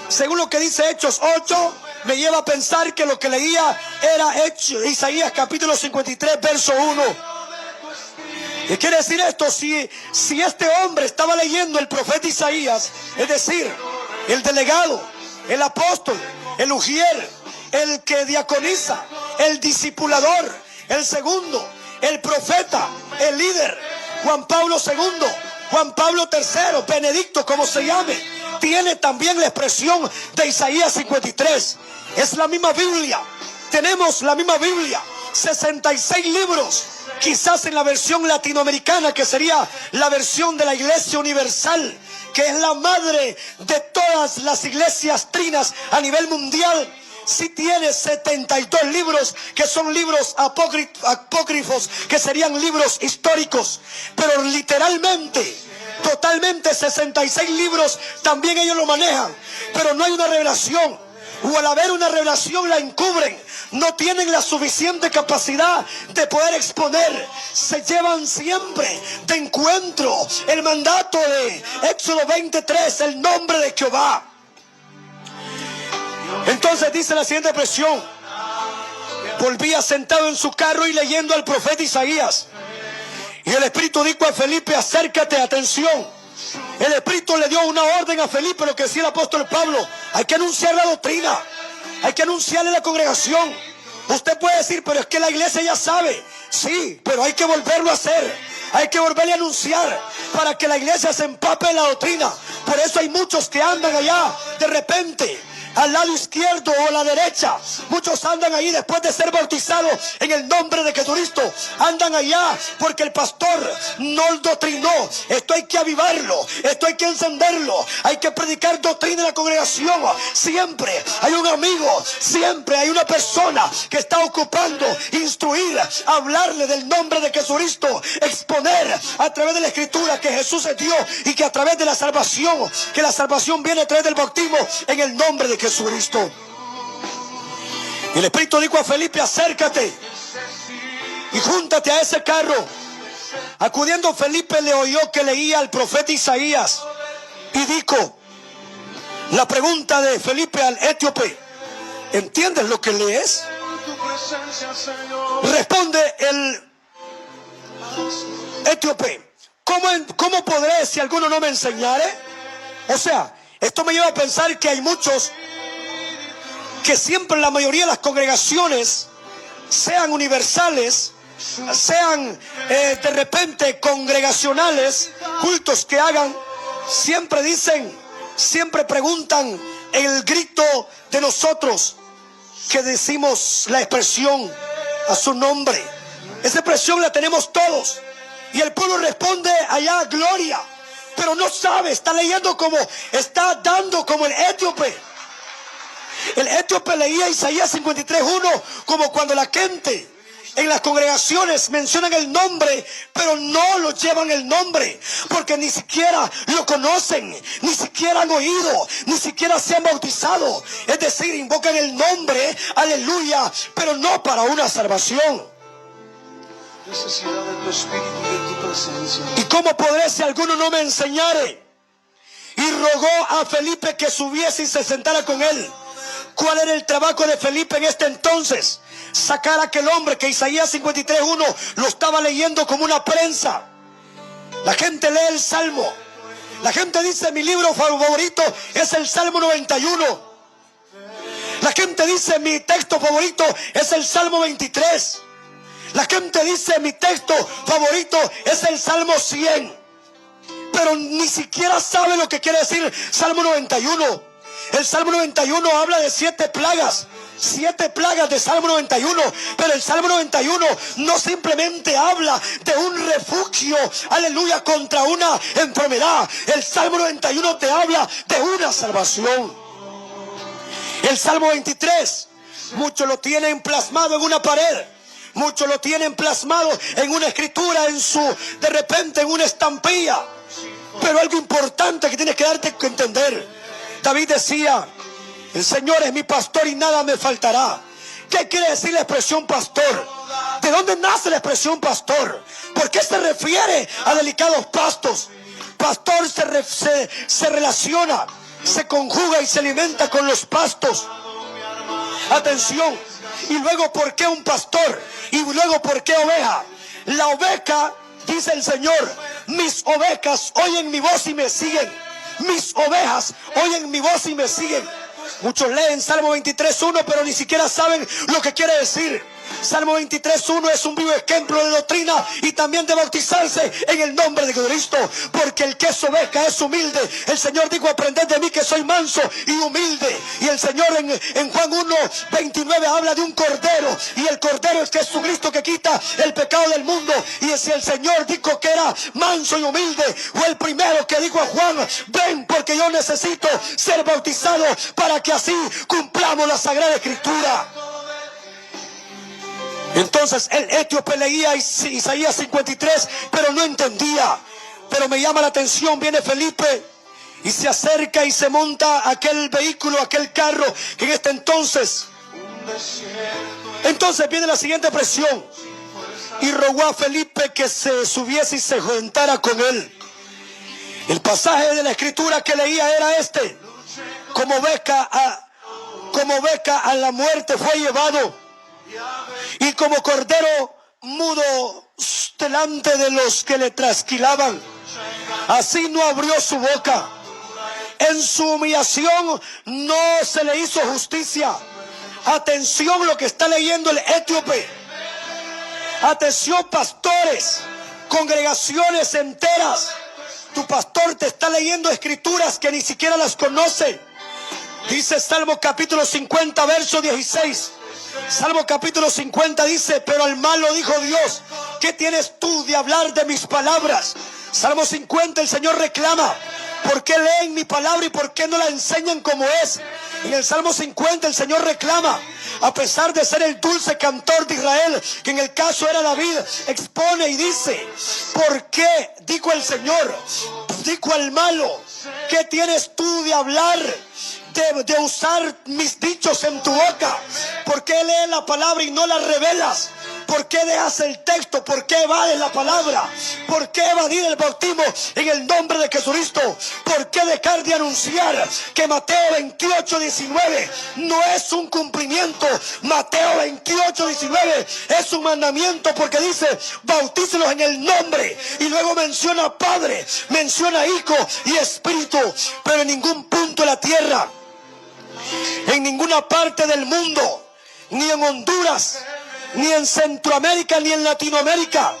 Según lo que dice Hechos 8, me lleva a pensar que lo que leía era Isaías capítulo 53, verso 1. ¿Qué quiere decir esto? Si este hombre estaba leyendo el profeta Isaías, es decir, el delegado, el apóstol, el ujier, el que diaconiza, el discipulador, el segundo, el profeta, el líder, Juan Pablo II, Juan Pablo III, Benedicto, como se llame, tiene también la expresión de Isaías 53. Es la misma Biblia. Tenemos la misma Biblia. 66 libros. Quizás en la versión latinoamericana, que sería la versión de la Iglesia Universal, que es la madre de todas las iglesias trinas a nivel mundial, sí tiene 72 libros, que son libros apócrifos, que serían libros históricos. Pero literalmente, totalmente 66 libros, también ellos lo manejan, pero no hay una revelación. O al haber una revelación la encubren. No tienen la suficiente capacidad de poder exponer. Se llevan siempre de encuentro el mandato de Éxodo 23, el nombre de Jehová. Entonces dice la siguiente expresión: volvía sentado en su carro y leyendo al profeta Isaías. Y el Espíritu dijo a Felipe: acércate, atención. El Espíritu le dio una orden a Felipe, lo que decía el apóstol Pablo: hay que anunciar la doctrina, hay que anunciarle a la congregación. Usted puede decir, pero es que la iglesia ya sabe. Sí, pero hay que volverlo a hacer. Hay que volverle a anunciar para que la iglesia se empape en la doctrina. Por eso hay muchos que andan allá de repente al lado izquierdo o a la derecha. Muchos andan ahí después de ser bautizados en el nombre de Jesucristo. Andan allá porque el pastor no doctrinó. Esto hay que avivarlo, esto hay que encenderlo. Hay que predicar doctrina en la congregación. Siempre hay un amigo, siempre hay una persona que está ocupando instruir, hablarle del nombre de Jesucristo, exponer a través de la Escritura que Jesús es Dios y que a través de la salvación, que la salvación viene a través del bautismo en el nombre de Jesucristo. Y el Espíritu dijo a Felipe: acércate y júntate a ese carro. Acudiendo Felipe le oyó que leía al profeta Isaías y dijo, la pregunta de Felipe al etíope: ¿entiendes lo que lees? Responde el etíope: ¿cómo podré si alguno no me enseñare? O sea, esto me lleva a pensar que hay muchos que siempre, la mayoría de las congregaciones, sean universales, sean de repente congregacionales, cultos que hagan, siempre dicen, siempre preguntan el grito de nosotros que decimos la expresión a su nombre. Esa expresión la tenemos todos y el pueblo responde allá: gloria. pero no sabe, está leyendo como, está dando como el etíope. El etíope leía Isaías 53:1 como cuando la gente en las congregaciones mencionan el nombre, pero no lo llevan el nombre, porque ni siquiera lo conocen, ni siquiera han oído, ni siquiera se han bautizado. Es decir, invocan el nombre, aleluya, pero no para una salvación. Necesidad de tu espíritu y de tu presencia. ¿Y cómo podré si alguno no me enseñare? Y rogó a Felipe que subiese y se sentara con él. ¿Cuál era el trabajo de Felipe en este entonces? Sacar a aquel hombre que Isaías 53:1 lo estaba leyendo como una prensa. La gente lee el Salmo. La gente dice: mi libro favorito es el Salmo 91. La gente dice: mi texto favorito es el Salmo 23. La gente dice: mi texto favorito es el Salmo 100. Pero ni siquiera sabe lo que quiere decir Salmo 91. El Salmo 91 habla de 7 plagas. 7 plagas de Salmo 91. Pero el Salmo 91 no simplemente habla de un refugio, aleluya, contra una enfermedad. El Salmo 91 te habla de una salvación. El Salmo 23, muchos lo tienen plasmado en una pared. Muchos lo tienen plasmado en una escritura, de repente en una estampilla. Pero algo importante que tienes que darte a entender. David decía: el Señor es mi pastor y nada me faltará. ¿Qué quiere decir la expresión pastor? ¿De dónde nace la expresión pastor? ¿Por qué se refiere a delicados pastos? Pastor se relaciona, se conjuga y se alimenta con los pastos. Atención. Y luego, ¿por qué un pastor? Y luego, ¿por qué oveja? La oveja, dice el Señor: mis ovejas oyen mi voz y me siguen. Mis ovejas oyen mi voz y me siguen. Muchos leen Salmo 23:1, pero ni siquiera saben lo que quiere decir. Salmo 23:1 es un vivo ejemplo de doctrina y también de bautizarse en el nombre de Cristo, porque el que es oveja es humilde. El Señor dijo: aprended de mí que soy manso y humilde. Y el Señor en Juan 1:29 habla de un cordero, y el cordero es Jesucristo que quita el pecado del mundo. Y si el Señor dijo que era manso y humilde, fue el primero que dijo a Juan: ven, porque yo necesito ser bautizado para que así cumplamos la Sagrada Escritura. Entonces el etíope leía Isaías 53, pero no entendía. Pero me llama la atención, viene Felipe y se acerca y se monta a aquel vehículo, aquel carro que en este entonces viene la siguiente expresión: y rogó a Felipe que se subiese y se sentara con él. El pasaje de la escritura que leía era este: como beca a la muerte fue llevado, y como cordero mudo delante de los que le trasquilaban, así no abrió su boca. En su humillación no se le hizo justicia. Atención lo que está leyendo el etíope. Atención, pastores, congregaciones enteras. Tu pastor te está leyendo escrituras que ni siquiera las conoce. Dice Salmo capítulo 50, verso 16. Salmo capítulo 50 dice: pero al malo dijo Dios: ¿qué tienes tú de hablar de mis palabras? Salmo 50, el Señor reclama: ¿por qué leen mi palabra y por qué no la enseñan como es? En el Salmo 50 el Señor reclama, a pesar de ser el dulce cantor de Israel, que en el caso era David, expone y dice: ¿por qué, dijo el Señor, dijo al malo, qué tienes tú de hablar, de usar mis dichos en tu boca? ¿Por qué lees la palabra y no la revelas? ¿Por qué dejas el texto? ¿Por qué evades la palabra? ¿Por qué evadir el bautismo en el nombre de Jesucristo? ¿Por qué dejar de anunciar que Mateo 28:19 no es un cumplimiento? Mateo 28:19 es un mandamiento, porque dice: bautícelos en el nombre, y luego menciona Padre, menciona Hijo y Espíritu. Pero en ningún punto de la tierra, en ninguna parte del mundo, ni en Honduras, ni en Centroamérica, ni en Latinoamérica,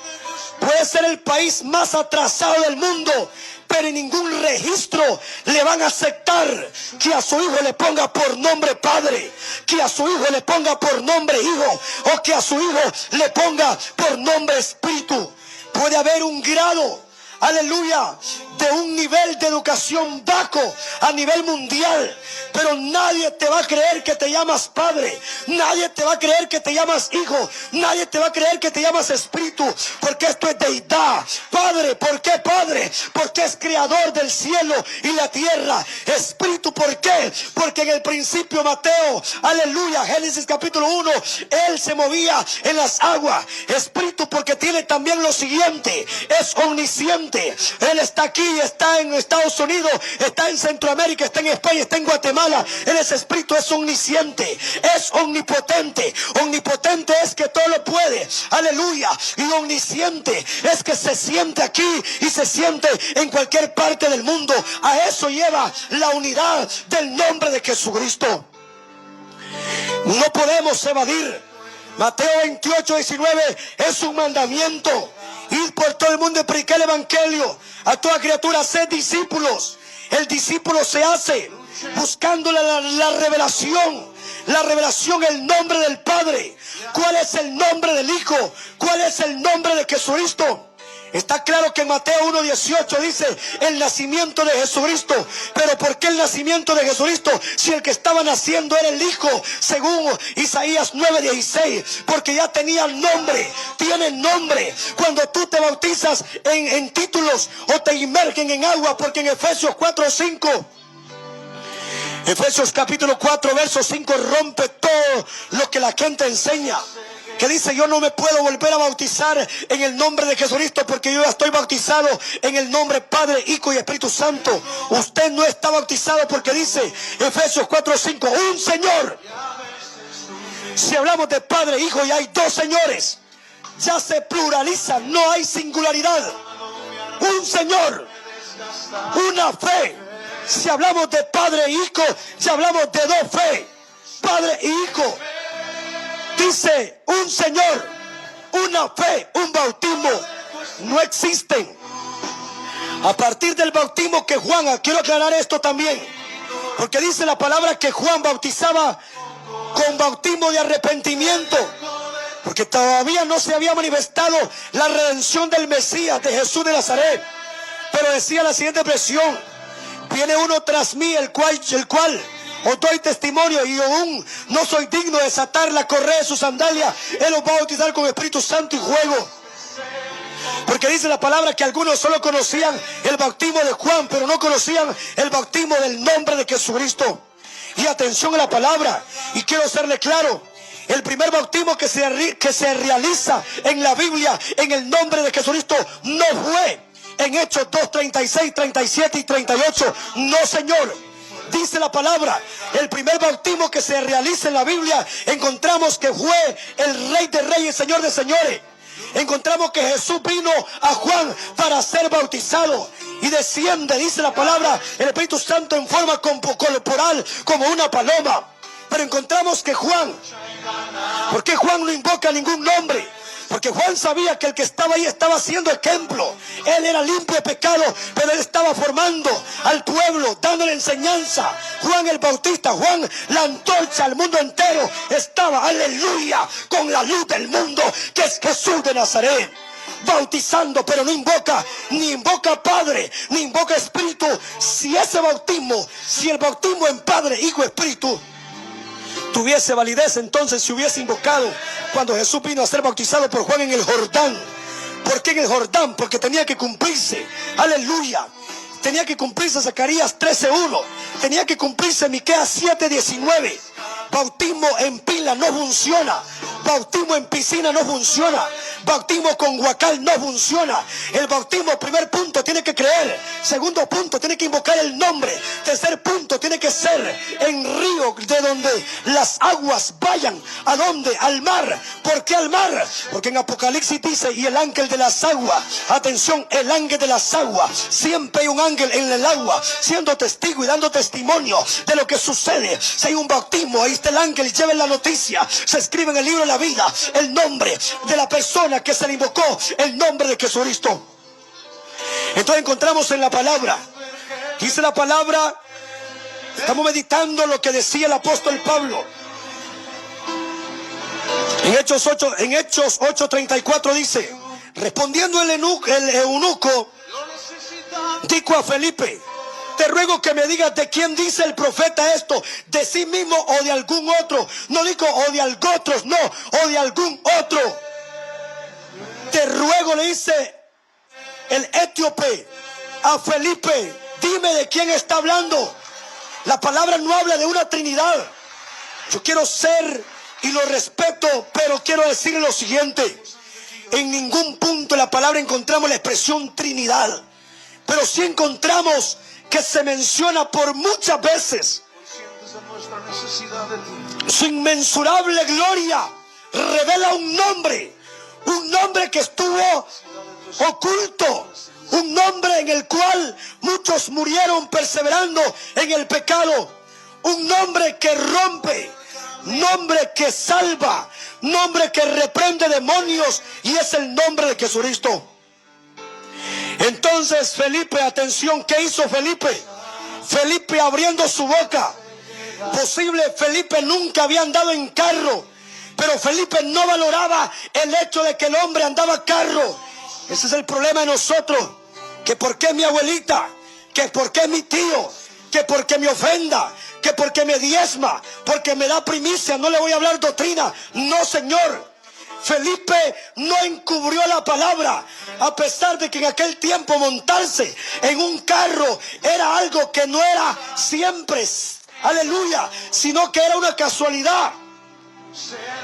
puede ser el país más atrasado del mundo, pero en ningún registro le van a aceptar que a su hijo le ponga por nombre Padre, que a su hijo le ponga por nombre Hijo, o que a su hijo le ponga por nombre Espíritu. Puede haber un grado aleluya, de un nivel de educación bajo a nivel mundial. Pero nadie te va a creer que te llamas padre. Nadie te va a creer que te llamas hijo. Nadie te va a creer que te llamas espíritu. Porque esto es deidad. Padre, ¿por qué padre? Porque es creador del cielo y la tierra. Espíritu, ¿por qué? Porque en el principio, Mateo, aleluya, Génesis capítulo 1, él se movía en las aguas. Espíritu, porque tiene también lo siguiente: es omnisciente. Él está aquí, está en Estados Unidos, está en Centroamérica, está en España, está en Guatemala. Él es espíritu, es omnisciente, es omnipotente. Omnipotente es que todo lo puede, aleluya. Y omnisciente es que se siente aquí y se siente en cualquier parte del mundo. A eso lleva la unidad del nombre de Jesucristo. No podemos evadir. Mateo 28:19 es un mandamiento: ir por todo el mundo y predicar el evangelio a toda criatura, sed discípulos. El discípulo se hace buscando la revelación. La revelación, el nombre del Padre. ¿Cuál es el nombre del Hijo? ¿Cuál es el nombre de Jesucristo? Está claro que en Mateo 1:18 dice el nacimiento de Jesucristo. Pero ¿por qué el nacimiento de Jesucristo si el que estaba naciendo era el Hijo? Según Isaías 9:16. Porque ya tenían nombre, tienen nombre. Cuando tú te bautizas en títulos o te inmergen en agua, porque en Efesios 4:5, Efesios capítulo 4 verso 5 rompe todo lo que la gente enseña. Que dice: yo no me puedo volver a bautizar en el nombre de Jesucristo, porque yo ya estoy bautizado en el nombre Padre, Hijo y Espíritu Santo. Usted no está bautizado, porque dice Efesios 4:5, un Señor. Si hablamos de Padre, Hijo, y hay dos señores, ya se pluraliza, no hay singularidad. Un Señor, una fe. Si hablamos de Padre e Hijo, ya hablamos de dos fe, Padre y Hijo. Dice un Señor, una fe, un bautismo. No existen. A partir del bautismo que Juan, quiero aclarar esto también, porque dice la palabra que Juan bautizaba con bautismo de arrepentimiento, porque todavía no se había manifestado la redención del Mesías, de Jesús de Nazaret. Pero decía la siguiente expresión: viene uno tras mí, el cual os doy testimonio, y aún no soy digno de desatar la correa de su sandalia. Él os va a bautizar con Espíritu Santo y fuego. Porque dice la palabra que algunos solo conocían el bautismo de Juan, pero no conocían el bautismo del nombre de Jesucristo. Y atención a la palabra, y quiero serle claro: el primer bautismo que se realiza en la Biblia en el nombre de Jesucristo no fue en Hechos 2, 36, 37 y 38. No, Señor. Dice la palabra, el primer bautismo que se realiza en la Biblia, encontramos que fue el Rey de Reyes, Señor de Señores. Encontramos que Jesús vino a Juan para ser bautizado, y desciende, dice la palabra, el Espíritu Santo en forma corporal como una paloma. Pero encontramos que Juan, ¿por qué Juan no invoca ningún nombre? Porque Juan sabía que el que estaba ahí estaba haciendo ejemplo. Él era limpio de pecado, pero él estaba formando al pueblo, dándole enseñanza. Juan el Bautista, Juan la antorcha al mundo entero, estaba, aleluya, con la luz del mundo, que es Jesús de Nazaret, bautizando. Pero no invoca, ni invoca Padre, ni invoca Espíritu. Si ese bautismo, si el bautismo en Padre, Hijo, Espíritu tuviese validez, entonces se hubiese invocado cuando Jesús vino a ser bautizado por Juan en el Jordán. ¿Por qué en el Jordán? Porque tenía que cumplirse, aleluya, tenía que cumplirse Zacarías 13:1, tenía que cumplirse Miqueas 7:19. Bautismo en pila no funciona, bautismo en piscina no funciona, bautismo con guacal no funciona. El bautismo, primer punto, tiene que creer. Segundo punto, tiene que invocar el nombre. Tercer punto, tiene que ser en río, de donde las aguas vayan. ¿A dónde? Al mar. ¿Por qué al mar? Porque en Apocalipsis dice: y el ángel de las aguas, atención, el ángel de las aguas, siempre hay un ángel en el agua, siendo testigo y dando testimonio de lo que sucede. Si hay un bautismo, ahí está el ángel y lleva la noticia. Se escribe en el libro de la vida el nombre de la persona que se le invocó, el nombre de Jesucristo. Entonces encontramos en la palabra, dice la palabra, estamos meditando lo que decía el apóstol Pablo en Hechos 8:34 dice: respondiendo el eunuco, Dijo a Felipe: te ruego que me digas de quién dice el profeta esto, de sí mismo o de algún otro. No dijo o de algún otro, no, o de algún otro. Te ruego, le dice el etíope a Felipe, dime de quién está hablando. La palabra no habla de una trinidad. Yo quiero ser y lo respeto, pero quiero decirle lo siguiente: en ningún punto de la palabra encontramos la expresión Trinidad, pero sí encontramos que se menciona por muchas veces. Conscientes de nuestra necesidad de ti. Su inmensurable gloria revela un nombre que estuvo oculto, un nombre en el cual muchos murieron perseverando en el pecado, un nombre que rompe, nombre que salva, nombre que reprende demonios, y es el nombre de Jesucristo. Entonces Felipe, atención, ¿qué hizo Felipe? Felipe abriendo su boca. Posible Felipe nunca había andado en carro, pero Felipe no valoraba el hecho de que el hombre andaba carro. Ese es el problema de nosotros, que por qué mi abuelita, que por qué mi tío, que por qué me ofenda, que porque me diezma, porque me da primicia, no le voy a hablar doctrina. No, señor. Felipe no encubrió la palabra, a pesar de que en aquel tiempo montarse en un carro era algo que no era siempre, aleluya, sino que era una casualidad.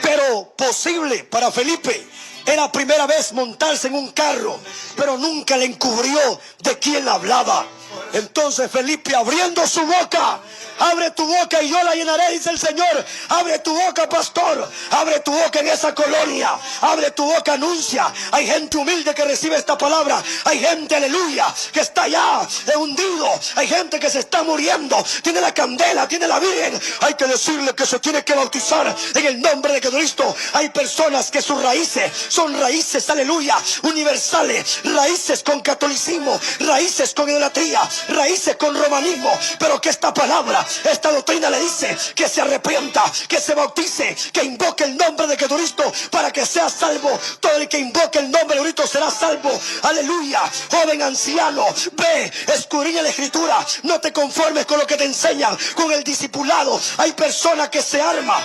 Pero posible para Felipe era primera vez montarse en un carro, pero nunca le encubrió de quién hablaba. Entonces Felipe, abriendo su boca, abre tu boca y yo la llenaré, dice el Señor. Abre tu boca, pastor, abre tu boca en esa colonia, abre tu boca, anuncia. Hay gente humilde que recibe esta palabra, hay gente, aleluya, que está ya hundido, hay gente que se está muriendo, tiene la candela, tiene la Virgen. Hay que decirle que se tiene que bautizar en el nombre de Jesucristo. Hay personas que sus raíces son raíces, aleluya, universales, raíces con catolicismo, raíces con idolatría, raíces con romanismo, pero que esta palabra, esta doctrina le dice que se arrepienta, que se bautice, que invoque el nombre de Jesucristo para que sea salvo. Todo el que invoque el nombre de Jesucristo será salvo. Aleluya. Joven, anciano, ve, escudriña la escritura. No te conformes con lo que te enseñan, con el discipulado. Hay personas que se arman.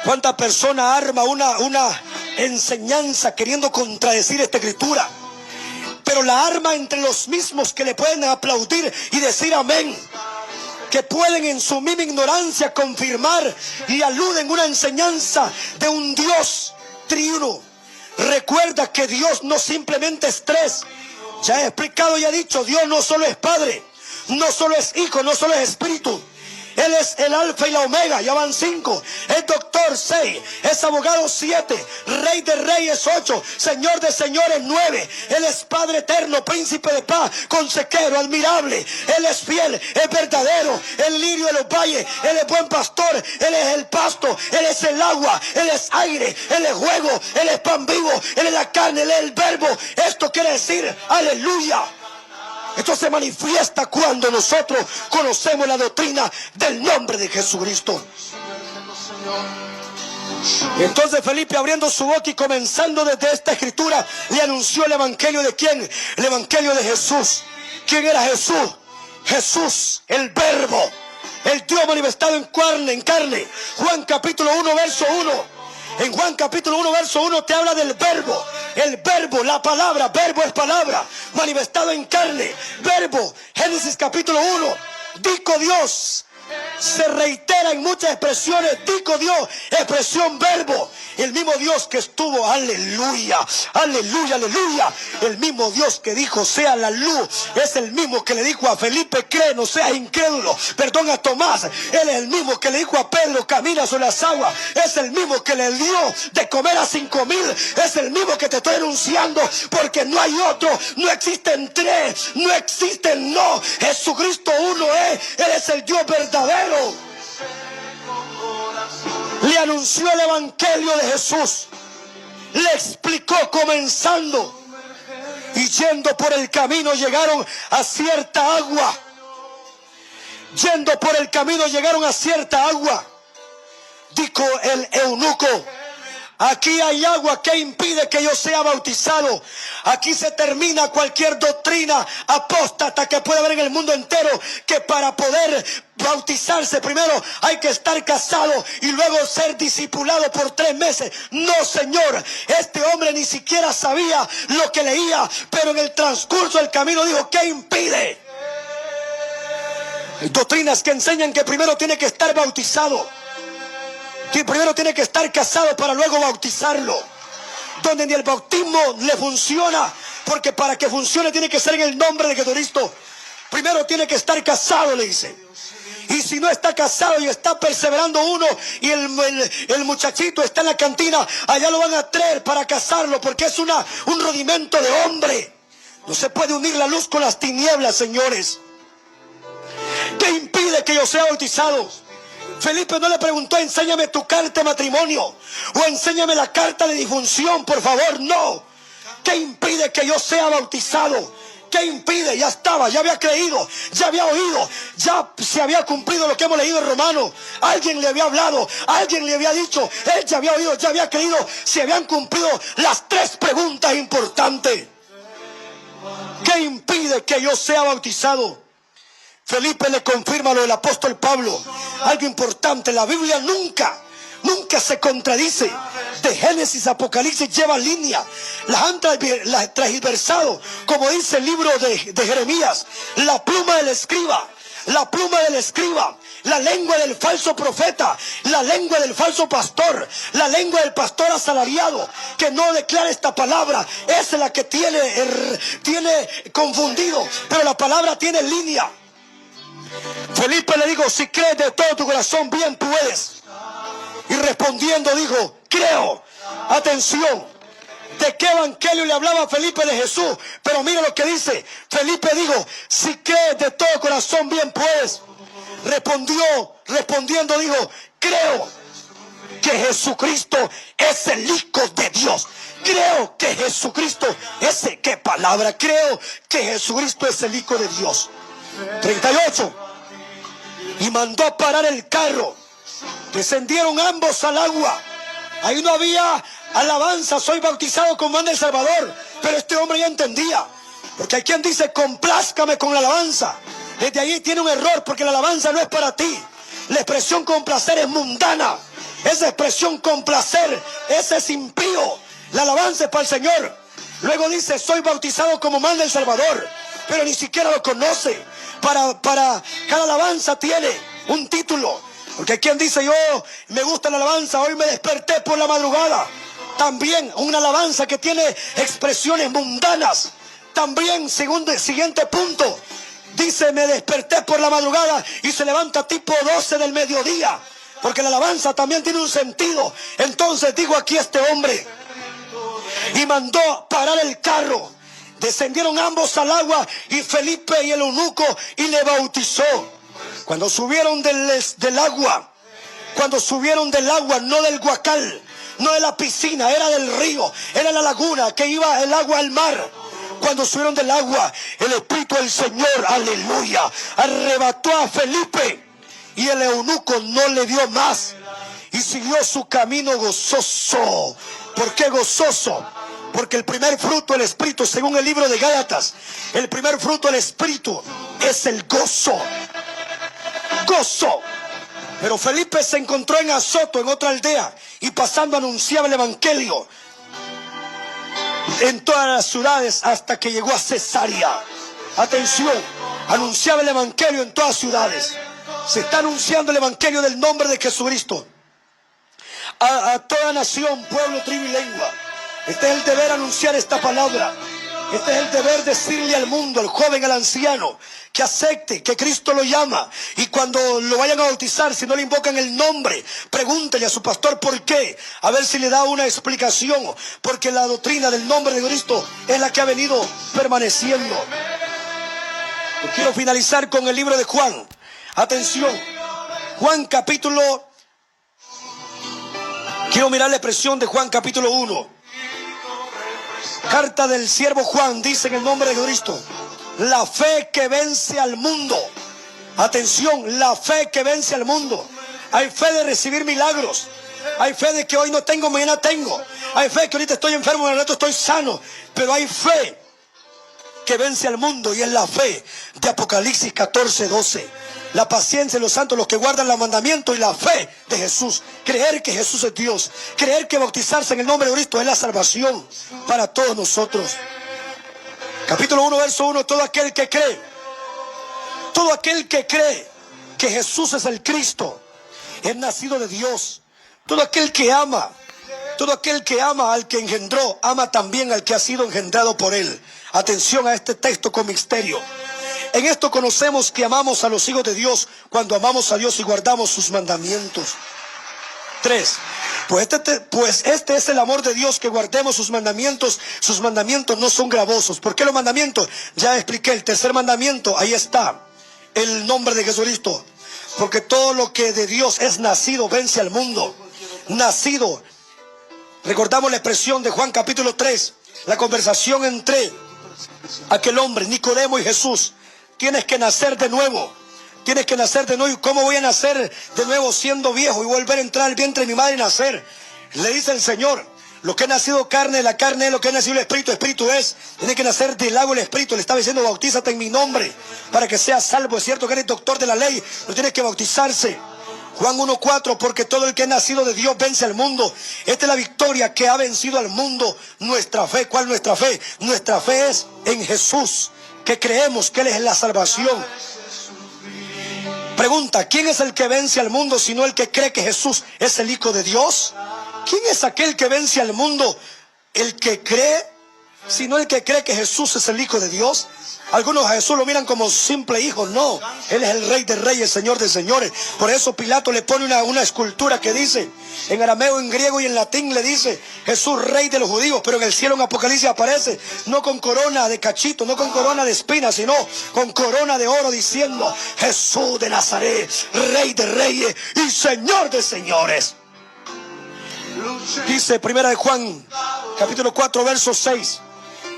¿Cuánta persona arma una enseñanza queriendo contradecir esta escritura? Pero la arma entre los mismos que le pueden aplaudir y decir amén, que pueden en su misma ignorancia confirmar y aluden una enseñanza de un Dios triuno. Recuerda que Dios no simplemente es tres. Ya he explicado y he dicho, Dios no solo es Padre, no solo es Hijo, no solo es Espíritu. Él es el alfa y la omega, ya van 5. Es doctor 6, es abogado 7, rey de reyes 8, señor de señores 9. Él es Padre eterno, príncipe de paz, consejero admirable. Él es fiel, es verdadero, el lirio de los valles. Él es buen pastor, Él es el pasto, Él es el agua, Él es aire, Él es fuego, Él es pan vivo, Él es la carne, Él es el verbo. Esto quiere decir, aleluya. Esto se manifiesta cuando nosotros conocemos la doctrina del nombre de Jesucristo. Entonces Felipe, abriendo su boca y comenzando desde esta escritura, le anunció el evangelio de ¿quién? El evangelio de Jesús. ¿Quién era Jesús? Jesús, el verbo, el Dios manifestado en carne. Juan capítulo 1, verso 1. En Juan capítulo 1, verso 1 te habla del verbo. El verbo, la palabra, verbo es palabra, manifestado en carne. Verbo, Génesis capítulo 1, dijo Dios. Se reitera en muchas expresiones, dijo Dios, expresión verbo. El mismo Dios que estuvo, aleluya, aleluya, aleluya. El mismo Dios que dijo sea la luz, es el mismo que le dijo a Felipe, cree, no seas incrédulo. Perdón, a Tomás. Él es el mismo que le dijo a Pedro, camina sobre las aguas. Es el mismo que le dio de comer a 5,000. Es el mismo que te estoy anunciando, porque no hay otro. No existen tres, no existen no. Jesucristo uno es. Él es el Dios verdadero. Le anunció el evangelio de Jesús, le explicó comenzando, y yendo por el camino llegaron a cierta agua. Yendo por el camino llegaron a cierta agua. Dijo el eunuco Aquí hay agua que impide que yo sea bautizado. Aquí se termina cualquier doctrina apóstata que pueda haber en el mundo entero, que para poder bautizarse primero hay que estar casado y luego ser discipulado por 3 meses. No, señor, este hombre ni siquiera sabía lo que leía, pero en el transcurso del camino dijo, ¿qué impide? Hay doctrinas que enseñan que primero tiene que estar bautizado, que primero tiene que estar casado para luego bautizarlo, donde ni el bautismo le funciona, porque para que funcione tiene que ser en el nombre de Jesucristo. Primero tiene que estar casado, le dice. Y si no está casado y está perseverando uno y el muchachito está en la cantina, allá lo van a traer para casarlo, porque es un rudimento de hombre. No se puede unir la luz con las tinieblas, señores. ¿Qué impide que yo sea bautizado? Felipe no le preguntó, enséñame tu carta de matrimonio o enséñame la carta de difunción, por favor, no. ¿Qué impide que yo sea bautizado? ¿Qué impide? Ya estaba, ya había creído, ya había oído, ya se había cumplido lo que hemos leído en Romanos. Alguien le había hablado, alguien le había dicho, él ya había oído, ya había creído, se habían cumplido las 3 preguntas importantes. ¿Qué impide que yo sea bautizado? Felipe le confirma lo del apóstol Pablo. Algo importante, la Biblia nunca se contradice. De Génesis a Apocalipsis lleva línea. Las han transversado, como dice el libro de Jeremías. La pluma del escriba, la lengua del falso profeta, la lengua del falso pastor, la lengua del pastor asalariado que no declara esta palabra, esa es la que tiene confundido, pero la palabra tiene línea. Felipe le dijo, si crees de todo tu corazón, bien puedes. Y respondiendo dijo, creo. Atención, ¿de qué evangelio le hablaba Felipe de Jesús? Pero mira lo que dice. Felipe dijo, si crees de todo corazón, bien puedes. Respondiendo dijo, creo que Jesucristo es el Hijo de Dios. Creo que Jesucristo ¿qué palabra? Creo que Jesucristo es el Hijo de Dios. 38. Y mandó a parar el carro. Descendieron ambos al agua. Ahí no había alabanza, soy bautizado como anda el Salvador. Pero este hombre ya entendía. Porque hay quien dice, complázcame con la alabanza. Desde ahí tiene un error, porque la alabanza no es para ti. La expresión complacer es mundana. Esa expresión complacer, ese es impío. La alabanza es para el Señor. Luego dice, soy bautizado como manda el Salvador. Pero ni siquiera lo conoce. Para cada alabanza tiene un título. Porque hay quien dice, yo me gusta la alabanza, hoy me desperté por la madrugada. También una alabanza que tiene expresiones mundanas. También, siguiente punto, dice, me desperté por la madrugada y se levanta tipo 12 del mediodía. Porque la alabanza también tiene un sentido. Entonces digo aquí este hombre, y mandó parar el carro. Descendieron ambos al agua y Felipe y el eunuco y le bautizó. Cuando subieron del agua, no del guacal, no de la piscina, era del río, era la laguna que iba el agua al mar. Cuando subieron del agua, el Espíritu del Señor, aleluya, arrebató a Felipe y el eunuco no le dio más y siguió su camino gozoso. ¿Por qué gozoso? Porque el primer fruto del Espíritu, según el libro de Gálatas, el primer fruto del Espíritu es el gozo. Gozo. Pero Felipe se encontró en Azoto, en otra aldea, y pasando anunciaba el evangelio en todas las ciudades hasta que llegó a Cesarea. Atención, anunciaba el evangelio en todas las ciudades. Se está anunciando el evangelio del nombre de Jesucristo a toda nación, pueblo, tribu y lengua. Este es el deber, anunciar esta palabra. Este es el deber, decirle al mundo, al joven, al anciano, que acepte que Cristo lo llama. Y cuando lo vayan a bautizar, si no le invocan el nombre, pregúntele a su pastor por qué. A ver si le da una explicación. Porque la doctrina del nombre de Cristo es la que ha venido permaneciendo. Yo quiero finalizar con el libro de Juan. Atención. Juan capítulo... Quiero mirar la expresión de Juan capítulo 1. Carta del siervo Juan, dice en el nombre de Cristo, la fe que vence al mundo. Atención, la fe que vence al mundo. Hay fe de recibir milagros, Hay fe de que hoy no tengo, mañana tengo. Hay fe que ahorita estoy enfermo, mañana estoy sano. Pero hay fe que vence al mundo, y es la fe de Apocalipsis 14:12. La paciencia de los santos, los que guardan los mandamientos, y la fe de Jesús. Creer que Jesús es Dios. Creer que bautizarse en el nombre de Cristo es la salvación para todos nosotros. Capítulo 1, verso 1. Todo aquel que cree que Jesús es el Cristo, es nacido de Dios. Todo aquel que ama al que engendró, ama también al que ha sido engendrado por él. Atención a este texto con misterio. En esto conocemos que amamos a los hijos de Dios, cuando amamos a Dios y guardamos sus mandamientos. 3. Pues este es el amor de Dios, que guardemos sus mandamientos. Sus mandamientos no son gravosos. ¿Por qué los mandamientos? Ya expliqué. El tercer mandamiento, ahí está, el nombre de Jesucristo. Porque todo lo que de Dios es nacido vence al mundo. Nacido. Recordamos la expresión de Juan capítulo 3, la conversación entre aquel hombre, Nicodemo, y Jesús. Tienes que nacer de nuevo. Tienes que nacer de nuevo. ¿Y cómo voy a nacer de nuevo siendo viejo y volver a entrar al vientre de mi madre y nacer? Le dice el Señor: lo que ha nacido carne, la carne es; lo que ha nacido el espíritu, espíritu es. Tiene que nacer del agua el espíritu. Le estaba diciendo: bautízate en mi nombre para que seas salvo. Es cierto que eres doctor de la ley, pero tienes que bautizarse. Juan 1:4, porque todo el que ha nacido de Dios vence al mundo. Esta es la victoria que ha vencido al mundo, nuestra fe. ¿Cuál nuestra fe? Nuestra fe es en Jesús, que creemos que Él es la salvación. Pregunta: ¿quién es el que vence al mundo sino el que cree que Jesús es el Hijo de Dios? ¿Quién es aquel que vence al mundo? El que cree, sino el que cree que Jesús es el Hijo de Dios. Algunos a Jesús lo miran como simple hijo. No, Él es el Rey de Reyes, Señor de Señores. Por eso Pilato le pone una escultura que dice, en arameo, en griego y en latín le dice: Jesús, Rey de los judíos. Pero en el cielo, en Apocalipsis, aparece no con corona de cachito, no con corona de espinas, sino con corona de oro, diciendo: Jesús de Nazaret, Rey de Reyes y Señor de Señores. Dice 1 Juan capítulo 4, verso 6.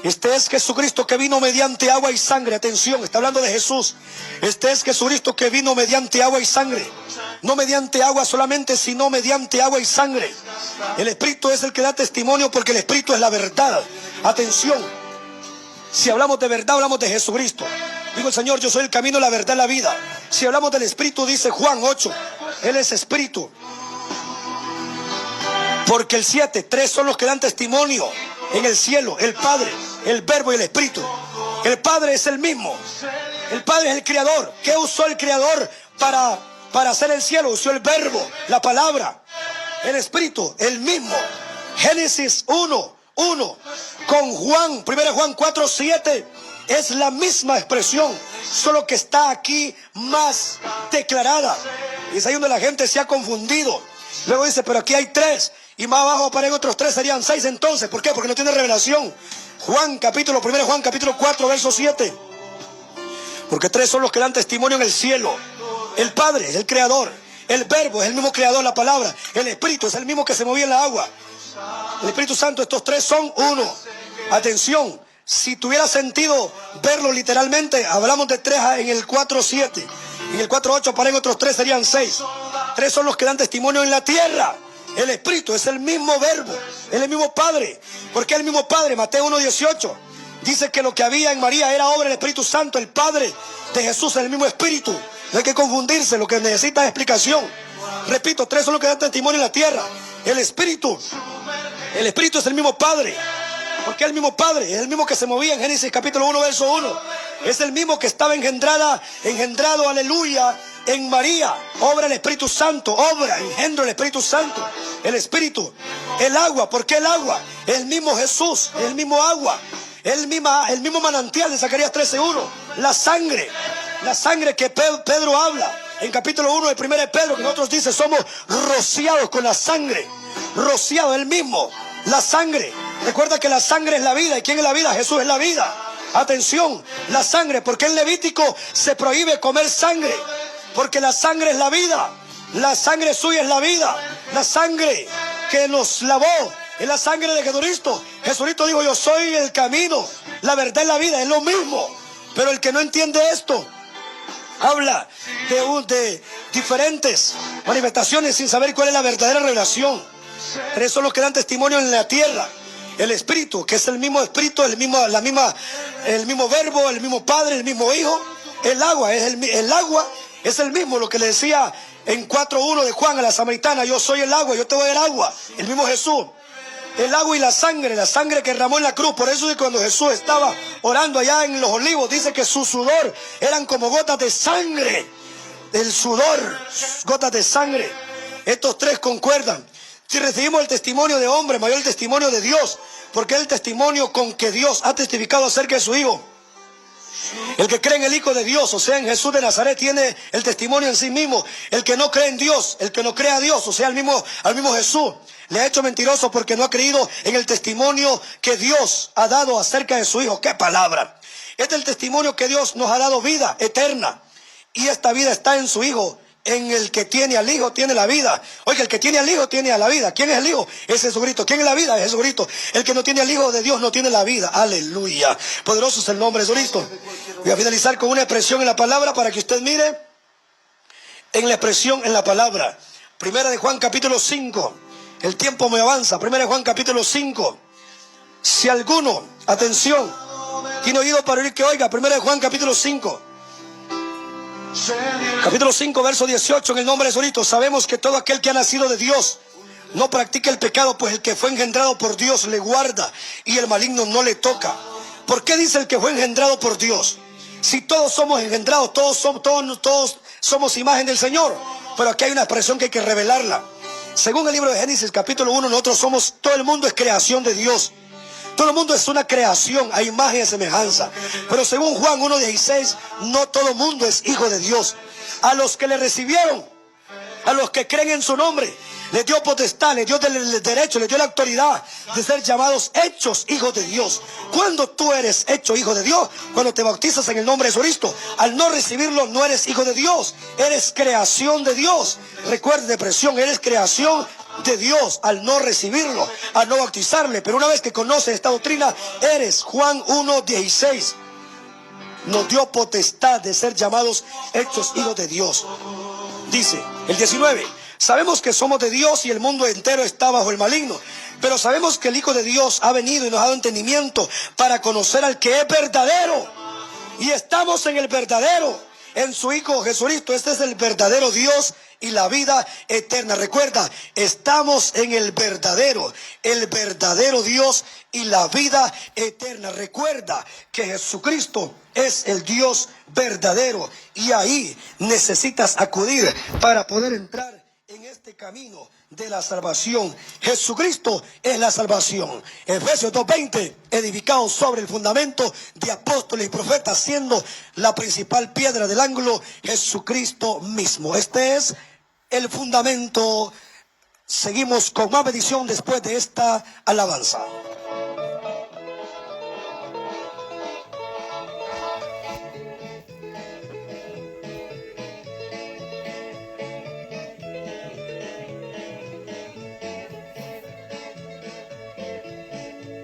Este es Jesucristo que vino mediante agua y sangre. Atención, está hablando de Jesús. Este es Jesucristo que vino mediante agua y sangre. No mediante agua solamente, sino mediante agua y sangre. El Espíritu es el que da testimonio, porque el Espíritu es la verdad. Atención, si hablamos de verdad, hablamos de Jesucristo. Digo el Señor: yo soy el camino, la verdad, la vida. Si hablamos del Espíritu, dice Juan 8, Él es Espíritu. Porque el 7, 3 son los que dan testimonio en el cielo: el Padre, el Verbo y el Espíritu. El Padre es el mismo. El Padre es el Creador. ¿Qué usó el Creador para hacer el cielo? Usó el Verbo, la palabra. El Espíritu, el mismo. Génesis 1:1 con 1 Juan 4:7 es la misma expresión, solo que está aquí más declarada. Y es ahí donde la gente se ha confundido. Luego dice: pero aquí hay 3. Y más abajo aparecen otros 3, serían 6 entonces. ¿Por qué? Porque no tiene revelación. 1 Juan capítulo 4, verso 7. Porque 3 son los que dan testimonio en el cielo: el Padre es el Creador, el Verbo es el mismo Creador, la palabra, el Espíritu es el mismo que se movía en la agua, el Espíritu Santo. Estos 3 son uno. Atención, si tuviera sentido verlo literalmente, hablamos de 3 en el 4:7. En el 4:8 aparecen otros 3, serían 6. 3 son los que dan testimonio en la tierra. El Espíritu es el mismo Verbo, es el mismo Padre. ¿Por qué el mismo Padre? Mateo 1:18 dice que lo que había en María era obra del Espíritu Santo. El Padre de Jesús es el mismo Espíritu. No hay que confundirse, lo que necesita es explicación. Repito, 3 son los que dan testimonio en la tierra. El Espíritu es el mismo Padre. ¿Por qué el mismo Padre? Es el mismo que se movía en Génesis capítulo 1, verso 1. Es el mismo que estaba engendrado, aleluya, en María. Obra el Espíritu Santo, engendro el Espíritu Santo. El Espíritu, el agua. ¿Por qué el agua? El mismo Jesús, el mismo agua. El mismo manantial de Zacarías 13:1. La sangre que Pedro habla en capítulo 1 de 1 Pedro, que nosotros dice: somos rociados con la sangre. Rociado, el mismo. La sangre. Recuerda que la sangre es la vida. ¿Y quién es la vida? Jesús es la vida. Atención, la sangre. Porque en Levítico se prohíbe comer sangre, porque la sangre es la vida. La sangre suya es la vida. La sangre que nos lavó es la sangre de Jesucristo. Jesucristo dijo: yo soy el camino, la verdad y la vida. Es lo mismo. Pero el que no entiende esto habla diferentes manifestaciones sin saber cuál es la verdadera revelación. Pero eso es lo que dan testimonio en la tierra. El Espíritu, que es el mismo Espíritu, el mismo Verbo, el mismo Padre, el mismo Hijo. El agua es el mismo, lo que le decía en 4:1 de Juan a la samaritana: yo soy el agua, yo te voy a dar agua. El mismo Jesús. El agua y la sangre que derramó en la cruz. Por eso es que cuando Jesús estaba orando allá en los Olivos, dice que su sudor eran como gotas de sangre. El sudor, gotas de sangre. Estos tres concuerdan. Si recibimos el testimonio de hombre, mayor el testimonio de Dios, porque es el testimonio con que Dios ha testificado acerca de su Hijo. El que cree en el Hijo de Dios, o sea, en Jesús de Nazaret, tiene el testimonio en sí mismo. El que no cree en Dios, el que no cree a Dios, o sea, al mismo Jesús, le ha hecho mentiroso porque no ha creído en el testimonio que Dios ha dado acerca de su Hijo. ¡Qué palabra! Este es el testimonio que Dios nos ha dado, vida eterna. Y esta vida está en su Hijo. En el que tiene al Hijo tiene la vida. Oiga, el que tiene al Hijo tiene a la vida. ¿Quién es el Hijo? Es Jesucristo. ¿Quién es la vida? Es Jesucristo. El que no tiene al Hijo de Dios no tiene la vida. Aleluya. Poderoso es el nombre de Jesucristo. Voy a finalizar con una expresión en la palabra para que usted mire en la expresión en la palabra. Primera de Juan capítulo 5. El tiempo me avanza. Primera de Juan capítulo 5. Si alguno, atención, tiene oído para oír, que oiga. Primera de Juan capítulo 5. Capítulo 5, verso 18, en el nombre de Jesucristo. Sabemos que todo aquel que ha nacido de Dios no practica el pecado, pues el que fue engendrado por Dios le guarda y el maligno no le toca. ¿Por qué dice el que fue engendrado por Dios? Si todos somos engendrados, todos somos imagen del Señor. Pero aquí hay una expresión que hay que revelarla. Según el libro de Génesis capítulo 1, nosotros somos, todo el mundo es creación de Dios. Todo el mundo es una creación a imagen y semejanza. Pero según Juan 1:16, no todo el mundo es hijo de Dios. A los que le recibieron, a los que creen en su nombre, les dio potestad, les dio el derecho, les dio la autoridad de ser llamados hechos hijos de Dios. ¿Cuándo tú eres hecho hijo de Dios? Cuando te bautizas en el nombre de Jesucristo. Al no recibirlo, no eres hijo de Dios, eres creación de Dios. Recuerda, depresión, eres creación de Dios al no recibirlo, al no bautizarle. Pero una vez que conoces esta doctrina, eres. Juan 1:16 nos dio potestad de ser llamados hechos hijos de Dios. Dice el 19: sabemos que somos de Dios y el mundo entero está bajo el maligno, pero sabemos que el Hijo de Dios ha venido y nos ha dado entendimiento para conocer al que es verdadero, y estamos en el verdadero, en su Hijo Jesucristo. Este es el verdadero Dios y la vida eterna. Recuerda, estamos en el verdadero Dios y la vida eterna. Recuerda que Jesucristo es el Dios verdadero, y ahí necesitas acudir para poder entrar en este camino de la salvación. Jesucristo es la salvación. Efesios 2:20, edificado sobre el fundamento de apóstoles y profetas, siendo la principal piedra del ángulo Jesucristo mismo. Este es el fundamento. Seguimos con más bendición después de esta alabanza.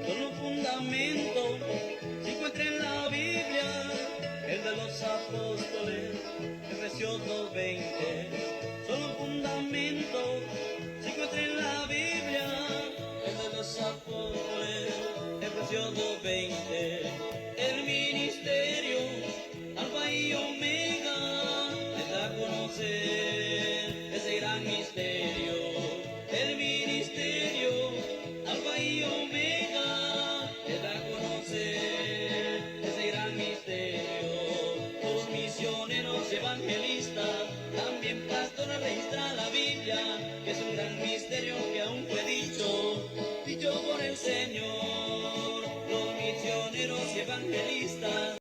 Solo fundamento se encuentra en la Biblia, el de los apóstoles, Efesios 2:20. Solo fundamento se encuentra en la Biblia, el de los apóstoles, Efesios 2:20. El ministerio, Alfa y Omega, les da a conocer ese gran misterio. El ministerio, Alfa y Omega, les da a conocer ese gran misterio. Todos misioneros, evangelistas, también pastores, registran la Biblia, que es un gran misterio que aún fue dicho por el Señor. Los misioneros y evangelistas